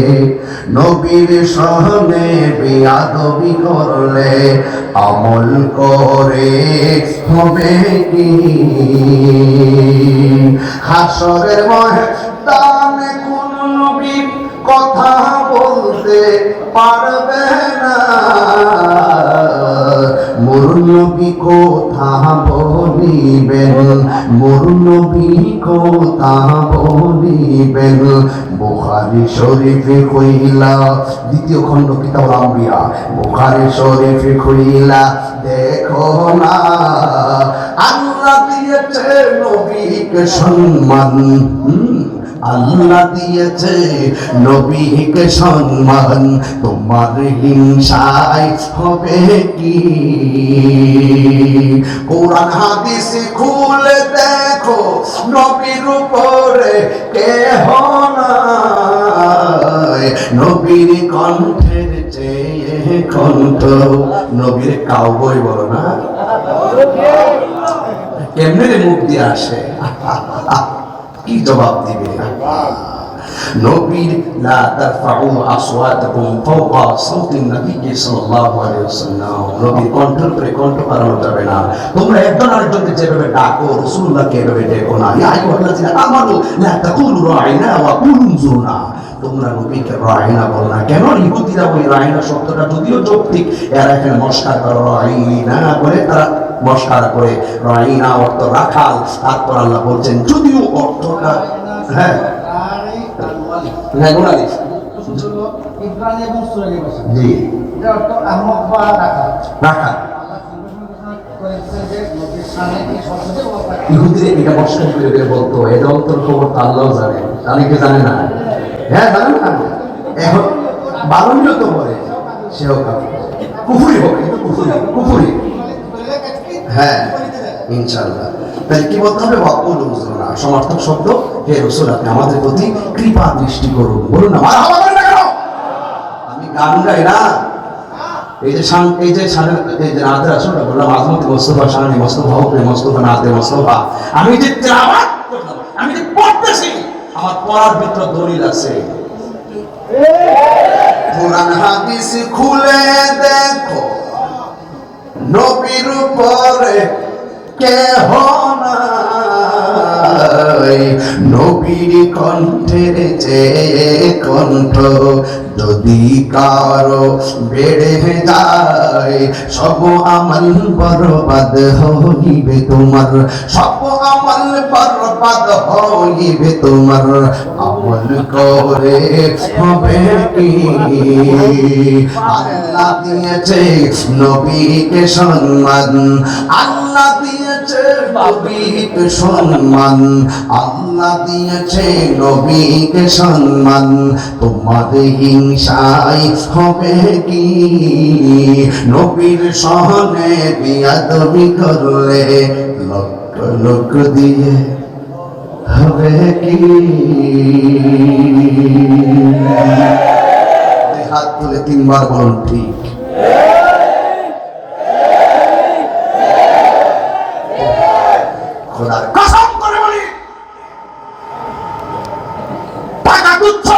নবীর সামনে বেয়াদবি করলে আমল করে হবে কি? হাসরের ময়দানে কোন নবী কথা বলতে পারবে না, মোর নবী কথা বলিবেন, মোর নবী কথা বলিবেন। বুখারী শরীফে কইলা, 2য় খণ্ড কিতাবুল আম্বিয়া, বুখারী শরীফে কইলা, দেখো দেখো না, আল্লাহ দিয়েছে নবীকে সম্মান, আল্লাহ দিয়েছে নবীকে সম্মান, তোমার হিংসায় হবে কি? কোরআন হাদিস খুলে দেখো, নবীর উপরে কেহ নাই, নবীর কণ্ঠের চেয়ে কণ্ঠ, নবীর কাউবয় বলো না, কেমনে মুখ দিয়ে আসে, কি জবাব দিবে? নবীর লা তারফাউ আসওয়াতাকুম ফাওকা সাওতিন নবী সাল্লাল্লাহু আলাইহি ওয়াসাল্লাম, নবীর কণ্ঠের উপরে কণ্ঠ বাড়ানো যাবে না। তোমরা একজন আরেকজনকে যেভাবে ডাকো, রাসূলুল্লাহকে এভাবে ডেকো না। ইয়া আইয়ুহাল্লাযিনা আমানু লা তাকুলু রাইনা ওয়া কুলু উনজুরনা, তোমরা নবীকে রাইনা বলো না। কেন? ইহুদিরা ওই রাইনা শব্দটা যদিও যৌক্তিক, এরা এখানে মস্কার করে রাইনা বলে, তারা মস্কার করে, রাইনা অর্থ রাখাল। তারপর আল্লাহ বলছেন যদিও অর্থটা হ্যাঁ ইহুদিরা এটা মস্কার করে বলতো, এটা অন্তর খবর তো আল্লাহ জানে, অনেকে জানে না। হ্যাঁ জানে না, এখন বারণীয় তো বলে, সেও কুফুরি হোক, কিন্তু কুফুরি হ্যাঁ ইনশাআল্লাহ। তাই কি বলতে হবে? ওয়াকুল উযুরনা, সমর্থক শব্দ, হে রাসূল আপনি আমাদের প্রতি কৃপা দৃষ্টি করুন। বলুন না মারহাবা করেন না কেন? আমি গান গাই না, এই যে নাতে রাসূলটা বললাম, আজমতি মুস্তাফা, শানি মুস্তাফা, হুকমে মুস্তাফা, নাতে মুস্তাফা, আমি যে তেলাওয়াত করলাম, আমি যে পড়তেছি, আমার পড়ার ভিতর দলিল আছে। কোরআন হাদিস খুলে দেখো, নবীর উপরে কেহ নাই, নবীর কণ্ঠের চেয়ে কণ্ঠ যদি কারো বেড়ে যায়, সব আমল বরবাদ হইবে তোমার, সব আমল বরবাদ হইবে তোমার, আমল করে হবে কি? আল্লাহ দিয়েছে নবীকে সম্মান, আল্লাহ দিয়েছে নবীকে সম্মান, আল্লাহ দিয়েছে নবীকে সম্মান, তোমাদের হিংসায় হবে কি? নবীর সহনে বিয়াদবি করলে লক্ষ লক্ষ দিয়ে হবে কি? হাত তুলে তিনবার বলুন ঠিক। খোদার কসম করে বলি, টাকা তুচ্ছ,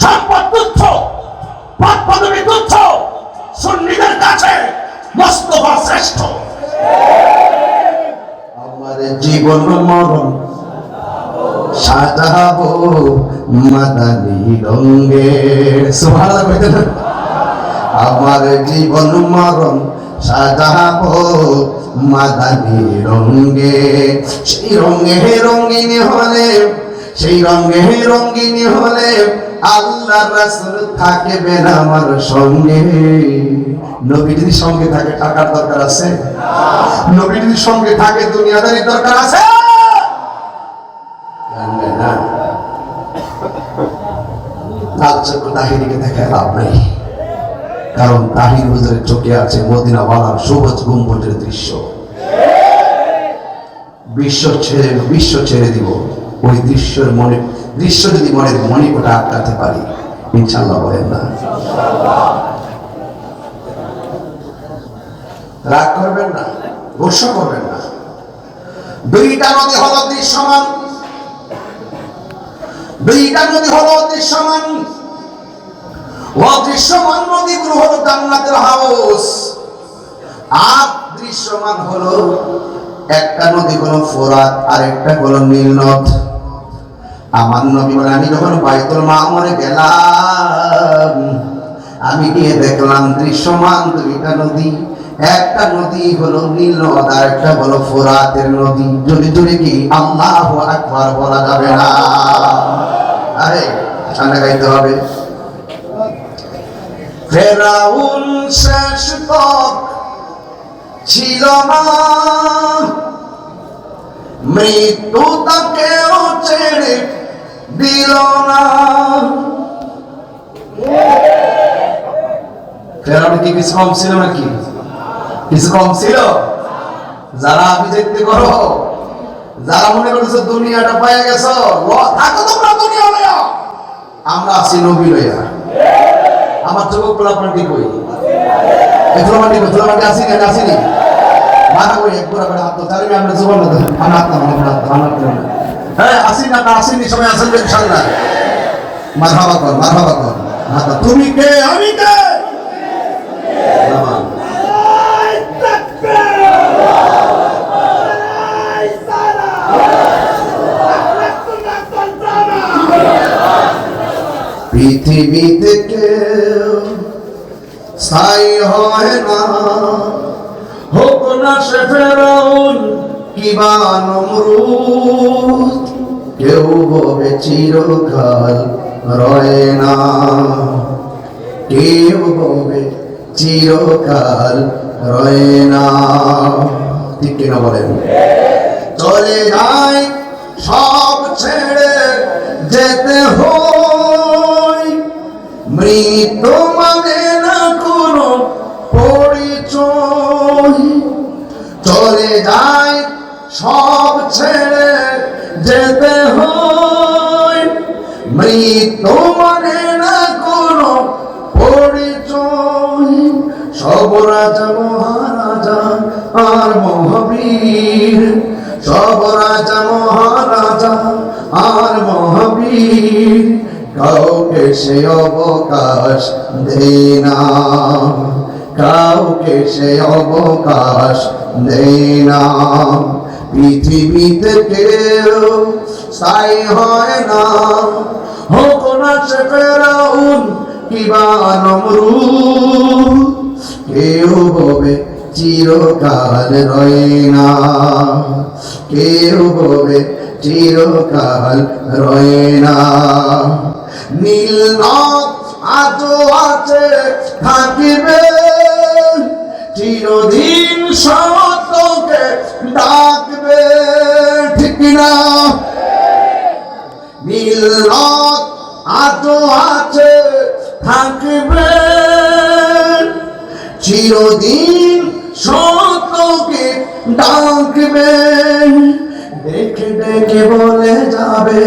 সম্পদ তুচ্ছ, পদ পদবি তুচ্ছ, সুন্নিদের কাছে মুস্তাফা শ্রেষ্ঠ। আমার জীবন মরণ সাজাবো মাদানী রঙে, সুবহানাল্লাহ কইতেন। আমার জীবন মরণ সাজাবো মাদানী রঙে, সেই রঙে রঙিন হলে, সেই রঙে রঙিন হলে আল্লাহ রাসূল থাকবেন আমার সঙ্গে। নবী যদি সঙ্গে থাকে টাকার দরকার আছে? নবী যদি সঙ্গে থাকে দুনিয়াদারির দরকার আছে? না, লালচক্ষু তাহিরিকে দেখে লাভ নেই, কারণ তাহির হুজুরের চোখে আছে মদিনাওয়ালার সবুজ গম্বুজের দৃশ্য। বিশ্ব ছেড়ে দিব, ওই দৃশ্যের মনে, দৃশ্য যদি মনের মণিকোটা আটকাতে পারি, ইনশাআল্লাহ বলেন না? রাগ করবেন না, গোসা করবেন না। দুইটা নদী হলো দৃশ্যমান, দুইটা নদী হলো দৃশ্যমান। অদৃশ্যমান নদীগুলো হলো জান্নাতের হাউস, আর দৃশ্যমান হলো একটা নদী হলো ফোরাত, আর একটা হলো নীল নদ। আমার নবী বলে, আমি যখন বাইতুল মামুরে গেলাম, আমি গিয়ে দেখলাম দৃশ্যমান দুইটা নদী, একটা নদী হলো নীল নদ, আর একটা হলো ফোরাতের নদী। যদি জোরে কি আল্লাহু আকবার বলা যাবে না? আরে সামনে গাইতে হবে। ফেরাউন শেষ তক ছিল না, মৃত্যু তাকেও ছেড়ে দিল না। ফেরাউন কি কিছু কম ছিল নাকি? কিছু কম ছিল? যারা আবিজাইতে করো, যারা মনে করছো দুনিয়াটা পাইয়া গেছো, থাকো তোমরা দুনিয়া লইয়া, আমরা আছি নবী লইয়া। আমার যুবক পোলাপান্টি কই? পোলাপান্টি কই? পোলাপান্টি আসি না? আসিনি? মানা কই এক পুরা করে হাত তো তাহলে আমরা যুবক না আমরা হাত না। হ্যাঁ আসি না? আসিনি? সবাই আসেন ইনশাআল্লাহ। মারহাবা কর, মারহাবা কর। হাত তুমি কে? আমি কে? পৃথিবীতে কেউ স্থায়ী হয় না, হোক না সে ফেরাউন কিবা নমরুদ, কেউ হবে চিরকাল রয় না, কেউ হবে চিরকাল রয় না। ঠিক কিনা বলেন? চলে যায় সব ছেড়ে যেতে হয়, মৃত্যু মানে না কোনো পরিচয়। চলে যায় সব ছেড়ে যেতে হয়, মৃত্যু মানে না কোনো পরিচয়। সব রাজা মহারাজা আর মহাবীর, সব রাজা মহারাজা আর মহাবীর, কাউকে সে অবকাশ দেয় না, কাউকে সে অবকাশ দেয় না। পৃথিবীতে কেউ স্থায়ী হয় না, হোক না সে ফেরাউন কিবা নমরুদ, কেউ হবে চিরকাল রয় না, কেউ হবে চিরকাল রয় না। নীল নদ আজও আছে, থাকিবে চিরদিন, সত্যকে ডাকবে। ঠিক না? নীল নদ আজও আছে, থাকবে চিরদিন, সত্যকে ডাকবে। ডেকে ডেকে বলে যাবে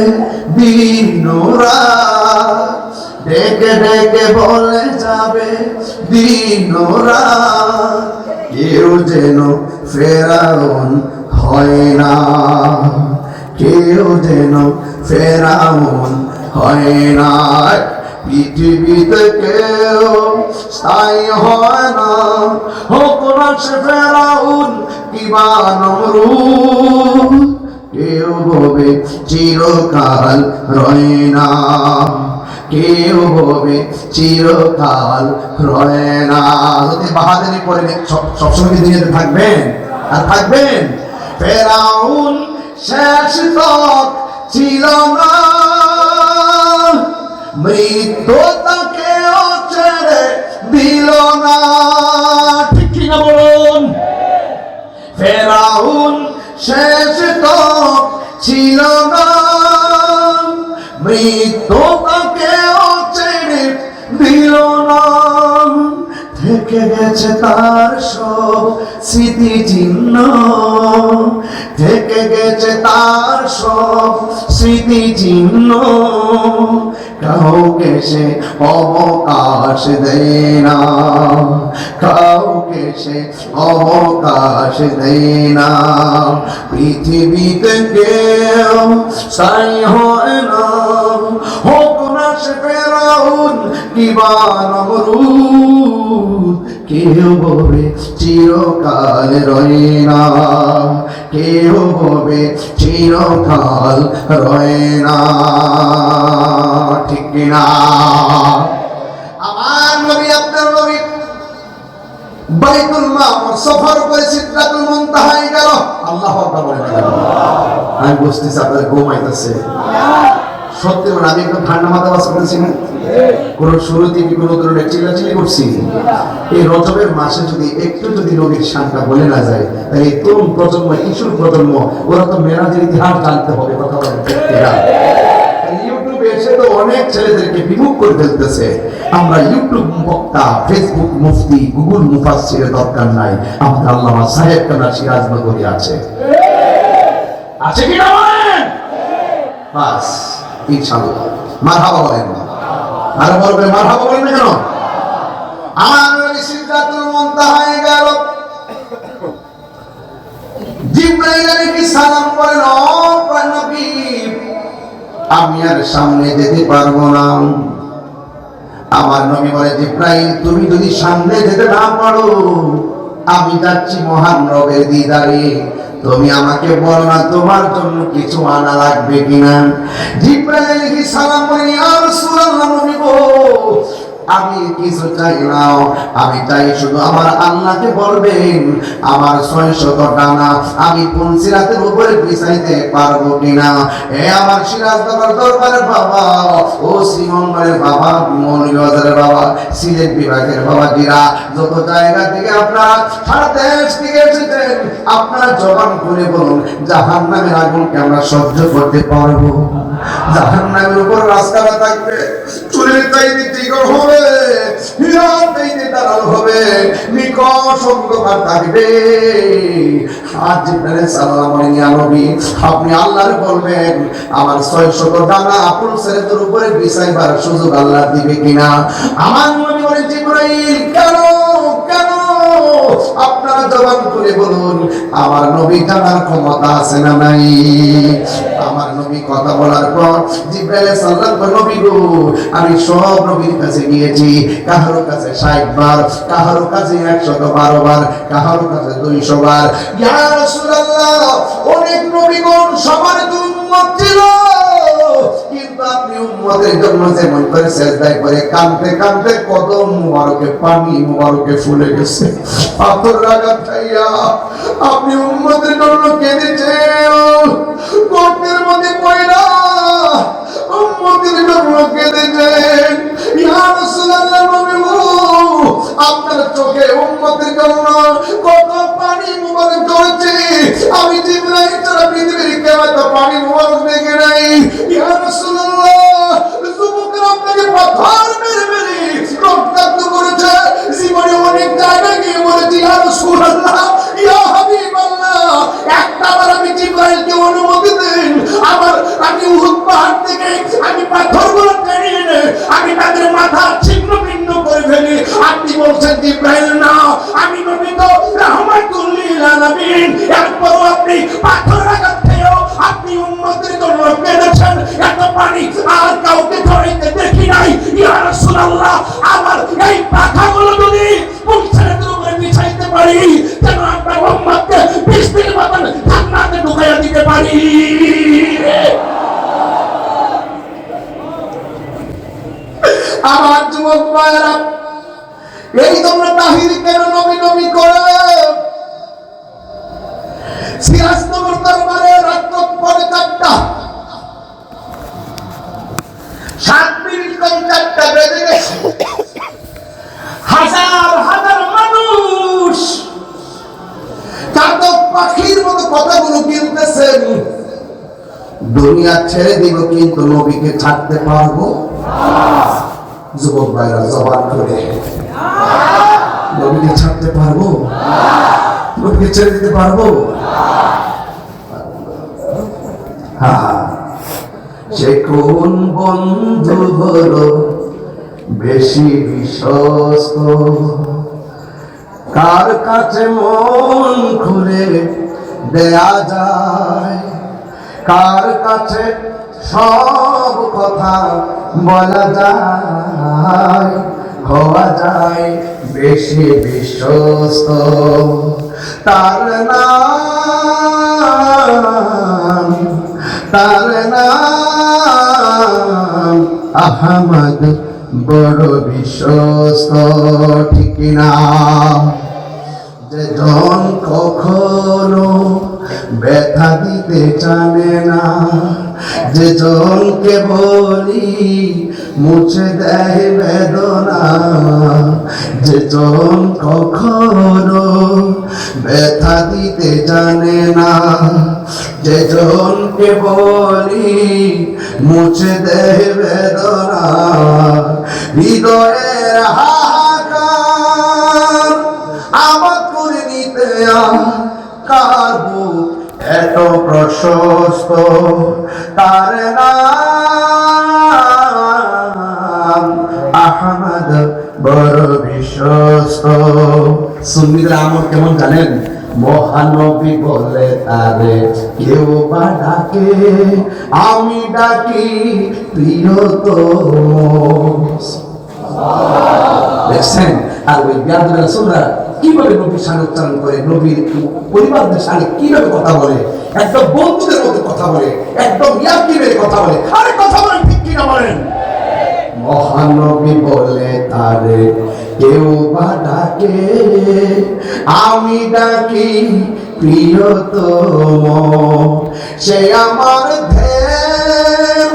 দিনরা, ডেকে ডেকে বলে যাবে দিনরা, কেউ যেন ফেরাউন হয় না, কেউ যেন ফেরাউন হয় না। পৃথিবীতে কেউ স্থায়ী হয় না, হোক না সে ফেরাউন কিবা নমরুদ, কেউ হবে চিরকাল রয় না, কেউ হবে চিরকাল রয় না। যদি বাহাদুরি করে সবসময় দুনিয়াতে থাকবেন আর থাকবেন। ফেরাউন শেষ তক ছিল না, মৃত্যু তাকেও ছেড়ে দিল না। ঠিক কিনা বলুন? ফেরাউন শেষ তক ছিল না, মৃত্যু তাকেও ছেড়ে দিল না। থেকে গেছে তার সব স্মৃতি চিহ্ন, থেকে গেছে তার সব স্মৃতি চিহ্ন, কাউকে সে অবকাশ দেয় না, কাউকে সে অবকাশ দেয় না। পৃথিবীতে কেউ স্থায়ী হয় না, হোক না সে ফেরাউন কিবা নমরুদ, কেউ হবে চিরকাল রয় না, কেউ হবে চিরকাল রয় না। ঠিক কিনা? আমার নবী, আপনার নবী বাইতুল মামুর সফর করে সিদরাতুল মুনতাহায় গেল। আল্লাহু আকবার বলেন। আমি বুঝতেছি আপনাদের ঘুম আইতাছে, সত্যি বলে আমি একটু ঠান্ডা মাথা বাস করেছি না, কোন শুরুতে কি কোনো ধরনের চিল্লাচিল্লি করছি? এই রজবের মাসে যদি একটু যদি নবীর শানটা বলে না যায়, তাহলে এই তরুণ প্রজন্ম, কিশোর প্রজন্ম, ওরা তো মেরাজের ইতিহাস জানতে হবে। কথা বলেন ঠিক কিনা? ইউটিউবে এসে তো অনেক ছেলেদেরকে বিমুখ করে ফেলতেছে। আমরা ইউটিউব বক্তা, ফেসবুক মুফতি, গুগল মুফাসসিরের দরকার নাই। আমাদের আল্লামা সাহেব কানা সিরাজনগরী আছে, আছে কি না বলেন? বাস ইনশাআল্লাহ মারহাবা বলেন। আর বলবে মারহাবা বলেন না কেন? আমার নবী সিদরাতুল মুনতাহায় গেল, জিবরাইল আলাইহিস সালাম বলেন, ও নবী আমি আর সামনে যেতে পারবো না। আমার নবী বলে, জিবরাইল তুমি যদি সামনে যেতে না পারো, আমি যাচ্ছি মহান রবের দিদারে, তুমি আমাকে বলো না তোমার জন্য কিছু আনা লাগবে কিনা। জিবরাইল আলাইহিস সালাম বলেন, ইয়া রাসূলুল্লাহ নবী গো, আমি কিছু চাই না, আমি চাই শুধু আমার আল্লাহকে বলবেন আমার 600 ডানা আমি পুনসিরাতের উপরে বিছাইতে পারবো কিনা। এ আমার সিরাজনগর দরবারের বাবা, ও শ্রীমঙ্গলের বাবা, মৌলভীবাজারের বাবা, সিলেট বিভাগের বাবা, জিরা যত জায়গা থেকে আপনারা সারা দেশ থেকে এসেছেন, আপনারা জবান খুলে বলুন জাহান্নামের আগুনকে আমরা সহ্য করতে পারবো? জাহান্নামের উপর রাস্তা থাকবে, চুলের চাইতে টিকর হবে, হীরার চাইতে দালাল হবে, নিকষ অন্ধকার থাকবে। আজ জিবরাইল সালাম বলেন, ইয়া নবী আপনি আল্লাহর বলবেন আমার 600 ডানা আপন সিরাতের উপরে বিছাইবার সুযোগ আল্লাহ দিবে কিনা। আমার নবী বলেন, জিবরাইল কেন কেন? আপনারা জবান করে বলুন আমার নবী জানার ক্ষমতা আছে না নাই? আমার নবী কথা বলার পর জিবরাইল সাল্লাল্লাহু আলাইহি নবী গো আমি সব নবীর কাছে গিয়েছি, কাহারো কাছে 60 বার, কাহারো কাছে 112 বার, কাহারো কাছে 200 বার। ইয়া রাসূলুল্লাহ অনেক নবীগণ সবার তো উম্মত ছিল, কিন্তু আপনি উম্মতের জন্য যেমন করে সেজদায় করে কাঁদতে কাঁদতে কদম মুবারকে পানি মুবারকে ফুলে গেছে, পাথর আঘাত খাইয়া আপনি উম্মতের জন্য কেঁদেছেন, গর্তের মধ্যে পয়রা উম্মতের জন্য কেঁদেছেন। ইয়া রাসূলুল্লাহ নবী গো আপনার চোখে উম্মতের জন্য কত পানি মুবারক ঝরছে, আমি জিবরাইল ছাড়া পৃথিবীর কেউ এত পানি মুবারক দেখে নাই। ইয়া রাসূলুল্লাহ যুবকরা আপনাকে পাথর মেরে মেরে রক্তাক্ত করেছে, জীবনে অনেক জায়গায় গিয়ে বলেছি ইয়া রাসূলুল্লাহ ইয়া হাবিবাল্লাহ একটাবার আমি জিবরাইলকে অনুমতি দিন, আমি উহুদ পাহাড় থেকে আমি পাথরগুলো টেনে এনে আমি তাদের মাথা ছিন্ন ভিন্ন করে ফেলি। আপনি বলছেন জিবরাইল না, আমি নবী তো রাহমাতুল লিল আলামিন, এরপরও আপনি পাথর আঘাত খেয়েও আপনি উম্মতের জন্য কেঁদেছেন, এত পানি আর কাউকে ধরাইতে দেখি নাই। ইয়া রাসূলুল্লাহ আমার এই পাখাগুলো যদি পুনসিরাতের উপরে বিছাইতে পারি যেন আপনার উম্মতকে 20 দিনের মতন জান্নাতে ঢুকাইয়া দিতে পারি। আমার যুবক ভাইরা এই তোমরা তাহির কেন নবী নবী করে? সিরাজনগর দরবারে রাত পরে 4টা 7 মিনিট কম 4টা বেজে গেছে, হাজার হাজার মানুষ চাতক পাখির মতো কথাগুলো কিনতেছেন। দুনিয়া ছেড়ে দিব কিন্তু নবীকে ছাড়তে পারবো? যুবক ভাইরা জবান করে নবীকে ছাড়তে পারবো? নবীকে ছেড়ে দিতে পারবো? সে কোন বন্ধু হলো বেশি বিশ্বস্ত, কার কাছে মন খুলে দেয়া যায়, কার কাছে সব কথা বলা যায়, হওয়া যায় বেশি বিশ্বস্ত। তার নাম আহমদ, বড় বিশ্বস্ত, ঠিক না? যে জন কখনো ব্যথা দিতে জানে না, যে জনকে বলি মুছে দেয় বেদনা, যে জন কখনো ব্যথা দিতে জানে না, যে জনকে বলি মুছে দেয় বেদনা, হৃদয়ের হাহাকার আবাদ করে নিতে কার বুক এত প্রশস্ত, তার নাম আহমদ বড় বিশ্বস্ত। সুন্নিদের আমল কেমন জানেন? মহানবী বলে তারে কেউ বা ডাকে, আমি ডাকি প্রিয়তম। দেখছেন? আর ওই বিয়াদুল রাসূলরা কিভাবে নবীর শান উচ্চারণ করে, নবীর পরিবারদের শানে কিভাবে কথা বলে, একদম বন্ধুদের মধ্যে কথা বলে, একদম ইয়াকিনের কথা বলে। আরে কথা বলেন, ঠিক কিনা বলেন? মহানবী বলে তারে কেউ বা ডাকে, আমি ডাকি প্রিয়তম। সে আমার ধ্যান,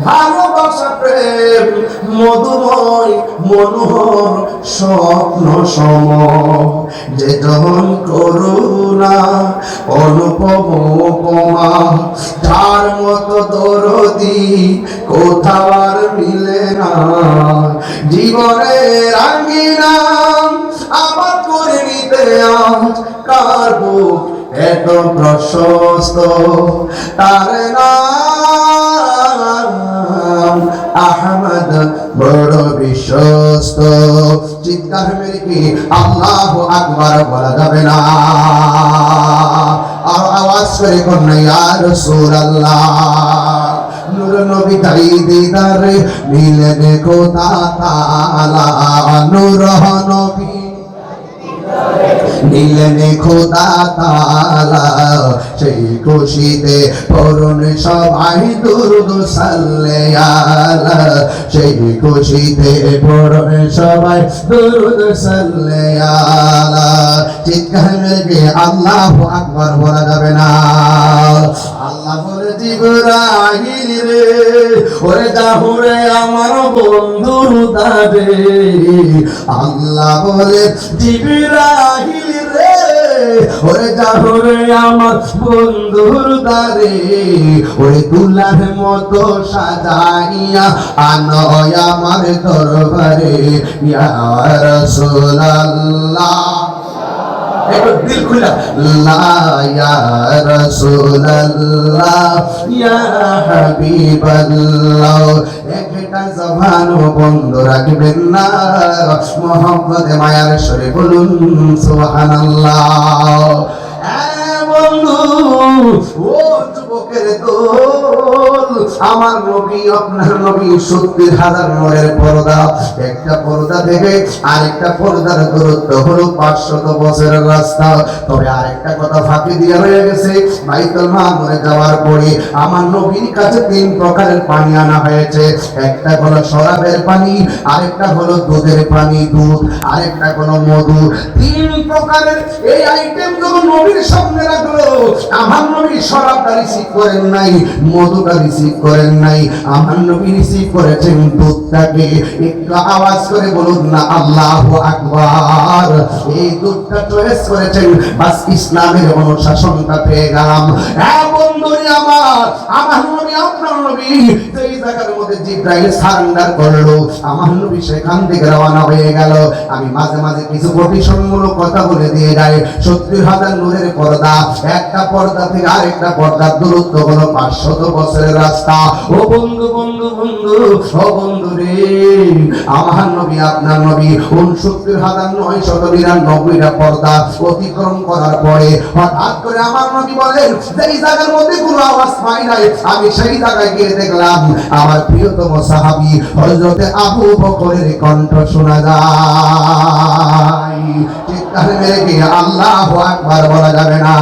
ভালোবাসা, প্রেম, মধুময় মনোহর স্বপ্ন সম, যে জন করুণা অনুপম উপমা, যার মতো দরদি কোথাও আর মিলে না। জীবনের আঙ্গিনা আবাদ করে নিতে আজ কার বুক এত প্রশস্ত, তার নাম আহমদ বড় বিশ্বস্ত। চিৎকার মেরে কি আল্লাহু আকবার বলা যাবে না? আর আওয়াজ করে কন্যা ইয়া রাসূলুল্লাহ। নূর নবী তাই দিদারে মিলেন খোদা তাআলা, নূর নবী নিলেন খোদা তাআলা, সেই খুশিতে পড়ুন সবাই দুরূদ সাল্লাল্লাহ, সেই খুশিতে পড়ুন সবাই দুরূদ সাল্লাল্লাহ। চিৎকার মেরে আল্লাহু আকবার বলা যাবে না? আল্লাহ বলে জিবরাইল রে, ওরে যাহুরে আমার বন্ধুর দারে। আল্লাহ বলে জিবরাইল রে, ওরে যাহুরে আমার বন্ধুর দারে। ওরে দুলার মতো সাজাইয়া আনো আমার দরবারে, ইয়া রাসূলুল্লাহ। একটু দিল খুলে লা ইয়া রাসূলুল্লাহ ইয়া হাবিবাল্লাহ। একটা জবান বন্ধ রাখবেন না, মোহাম্মদ মায়ার সরে বলুন সুবহানাল্লাহ। বন্ধু, ও যুবকের দল, আমার নবী আপনার নবী 70,000 নূরের পর্দা। একটা পর্দা থেকে আরেকটা পর্দার দূরত্ব হলো 500 বছরের রাস্তা। তবে আরেকটা কথা ফাঁকি দিয়ে রয়ে গেছে, বাইতুল মামুরে যাওয়ার পরে আমার নবীর কাছে 3 প্রকারের পানি আনা হয়েছে। একটা হলো শরাবের পানি, আরেকটা হলো দুধের পানি, দুধ, আরেকটা হলো মধু। 3 প্রকারের এই আইটেম যখন নবীর সামনে রাখলো, আমার নবী শরাবটা রিসিভ করেন নাই, মধুটা রিসিভ করেন নাই, আমার নবী রিসিভ করেছেন দুধটাকে। একটু আওয়াজ করে বলুন না আল্লাহু আকবার। এই দুধটা চয়েস করেছেন, বাস ইসলামের অনুশাসনটা পেয়ে গেলাম। হ্যাঁ বন্ধুরে আমার নবী আপনার নবী যেই জায়গার মধ্যে জিবরাইল সারেন্ডার করলো, আমার নবী সেখান থেকে রওনা হয়ে গেল। আমি মাঝে মাঝে কিছু কোটেশনমূলক কথা বলে দিয়ে যাই। 70,000 নূরের পর্দা, একটা পর্দা থেকে আরেকটা পর্দার দূরত্ব হলো 500 বছরের রাস্তা। ও বন্ধু বন্ধু বন্ধু, ও বন্ধু রে, আমার নবী আপনার নবী 69,999টা পর্দা অতিক্রম করার পরে হঠাৎ করে আমার নবী বলেন, যেই জায়গার মধ্যে কোনো আওয়াজ পাই নাই, আমি সেই জায়গায় গিয়ে দেখলাম আমার প্রিয়তম সাহাবী হযরতে আবু বকরের কণ্ঠ শোনা যায়। চিৎকার মেরে কি আল্লাহু আকবার বলা যাবে না?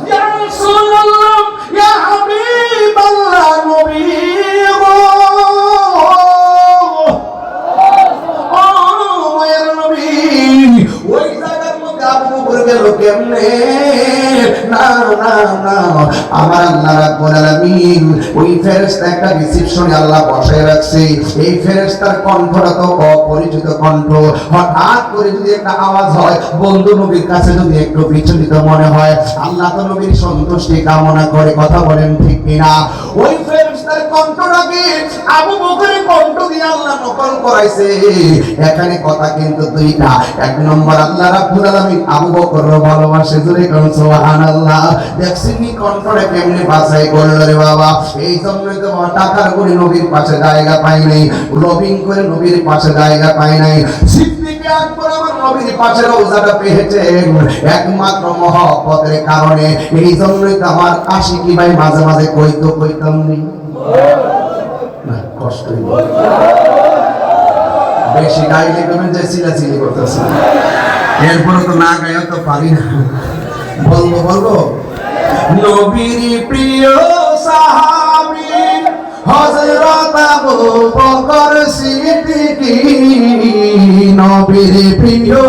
ইয়া রাসূলুল্লাহ, ইয়া হাবিবাল্লাহ, নবী গো, ও মায়ের নবী। ওই জায়গার মধ্যে আবু কেমনে? না না না, আমার আল্লাহ রাব্বুল আলামিন ওই ফেরেশতা একটা রিসিপশনে আল্লাহ বসায় রাখছে। এই ফেরেশতার কণ্ঠটা তো অপরিচিত কণ্ঠ। হঠাৎ করে যদি একটা আওয়াজ হয়, বন্ধু নবীর কাছে যদি একটু বিচলিত মনে হয়, আল্লাহ তো নবীর সন্তুষ্টি কামনা করে। কথা বলেন ঠিক কিনা? ওই ফেরেশতার কণ্ঠটাকে আবু বকরের কণ্ঠ দিয়ে আল্লাহ নকল করাইছে। এখানে কথা কিন্তু দুইটা। এক নম্বর, আল্লাহ রাব্বুল আলামিন আবু বকরকে ভালোবাসে। জোরে কোন সুবহানাল্লাহ। দেখছেন নি কণ্ঠটা কেমনে বাছাই করলো রে বাবা। এই জন্যই তো টাকার করে নবীর পাশে জায়গা পাই নাই, লবিং করে নবীর পাশে জায়গা পাই নাই। সিদ্দিক আকবর আমার নবীর পাশে রওজাটা পেয়েছেন একমাত্র মহব্বতের কারণে। এই জন্যই তো আমার আশিকি ভাই মাঝে মাঝে কইতাম নি, কষ্ট বেশি গাইলে কেমন যে চিলাচিলি করতেছে। এরপরে তো না গাইও তো পারি না। বলবো নবীর প্রিয় সাহাবী হযরত আবু বকর সিদ্দিক, নবীর প্রিয়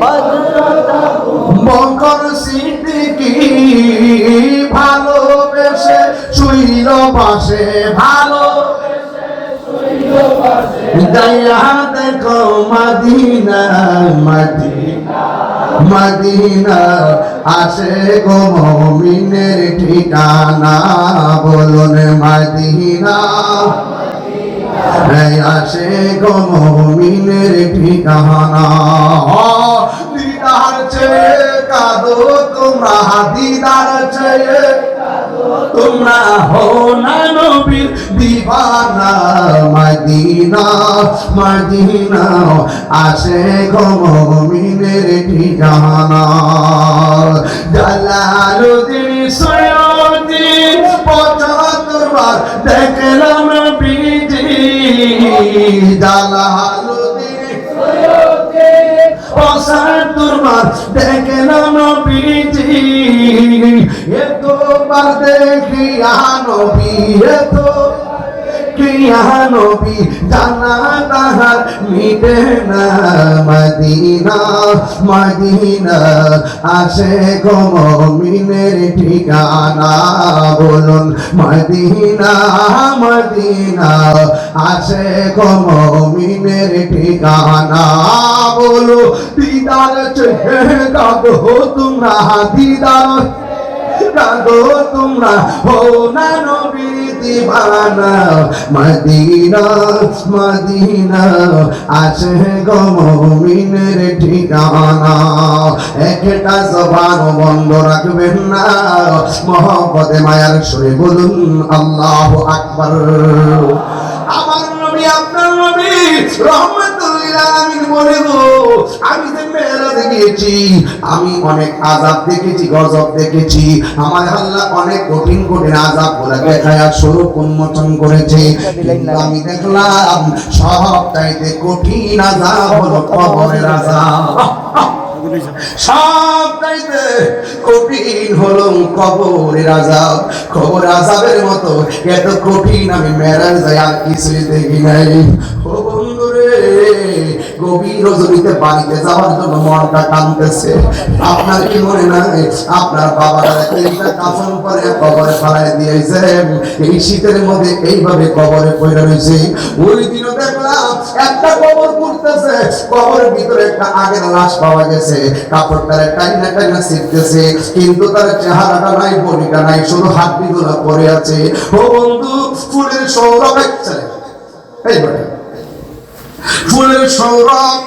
হযরত আবু বকর সিদ্দিক, ভালোবেসে শুইল পাশে, ভালোবেসে শুইল পাশে। দয়া দেখো মদিনা মদিনা মদিনা, আসে গো মুমিনের ঠিকানা। বলুন মদিনা আসে গো মুমিনের ঠিকানা। দিদার চেয়ে কাঁদো তোমরা, দিদার চেয়ে তোমরা হো না নবীর দিওয়ানা। মদিনা মদিনা আসে গো মুমিনের ঠিকানা। জালালুদ্দিন সৈয়দি ৭৫ বার দেখলাম নবীজি। জালালুদ্দিন সৈয়দি ৭৫ বার দেখলাম নবীজি। এতবার দেখিয়া নবী, এতো কিয়া নবী জানা তাহার মিটে না। মদিনা মদিনা আসে গো মুমিনের ঠিকানা। বলুন মদিনা মদিনা আসে গো মুমিনের ঠিকানা। বলো দিদার চেয়ে কাঁদো তোমরা, দিদার কাঁদো তোমরা হো না নবীর দিওয়ানা। মদিনা মদিনা আসে গো মুমিনের ঠিকানা। একটা জবান বন্ধ রাখবেন না, মহব্বতে মায়ার সুরে বলুন আল্লাহু আকবার। আমার নবী আপনার নবী রহমাতুল লিল আলামিন বলে গো, আমি যে মেরাজে গিয়েছি, আমি অনেক আযাব দেখেছি, গজব দেখেছি। আমার আল্লাহ অনেক কঠিন কঠিন আযাব গুলা দেখায়া স্বরূপ উন্মোচন করেছে, কিন্তু আমি দেখলাম সবচাইতে কঠিন আযাব হলো কবরের আযাব। সবচাইতে কঠিন হলো কবরের আযাব। কবর আযাবের মতো এত কঠিন আমি মেরাজে আর কিছুই দেখি নাই। ও বন্ধুরে, গভীর রজনীতে বাড়িতে যাওয়ার জন্য মনটা টানতেছে। আপনার কি মনে নাই আপনার বাবারা একটা কাফন পরে কবরে ফেলায় দিয়েছেন? এই শীতের মধ্যে এইভাবে কবরে পড়ে রয়েছে। ওই দিনও দেখলাম একটা কবর করতেছে, কবরের ভিতরে একটা আগের লাশ পাওয়া গেছে, কাপড়টারে টাইনা টাইনা ছিটতেছে, কিন্তু তার চেহারাটা নাই, বডিটা নাই, শুধু হাড্ডিগুলো পড়ে আছে। ও বন্ধু, ফুলের সৌরভ এই বটে, ফুলের সৌরভ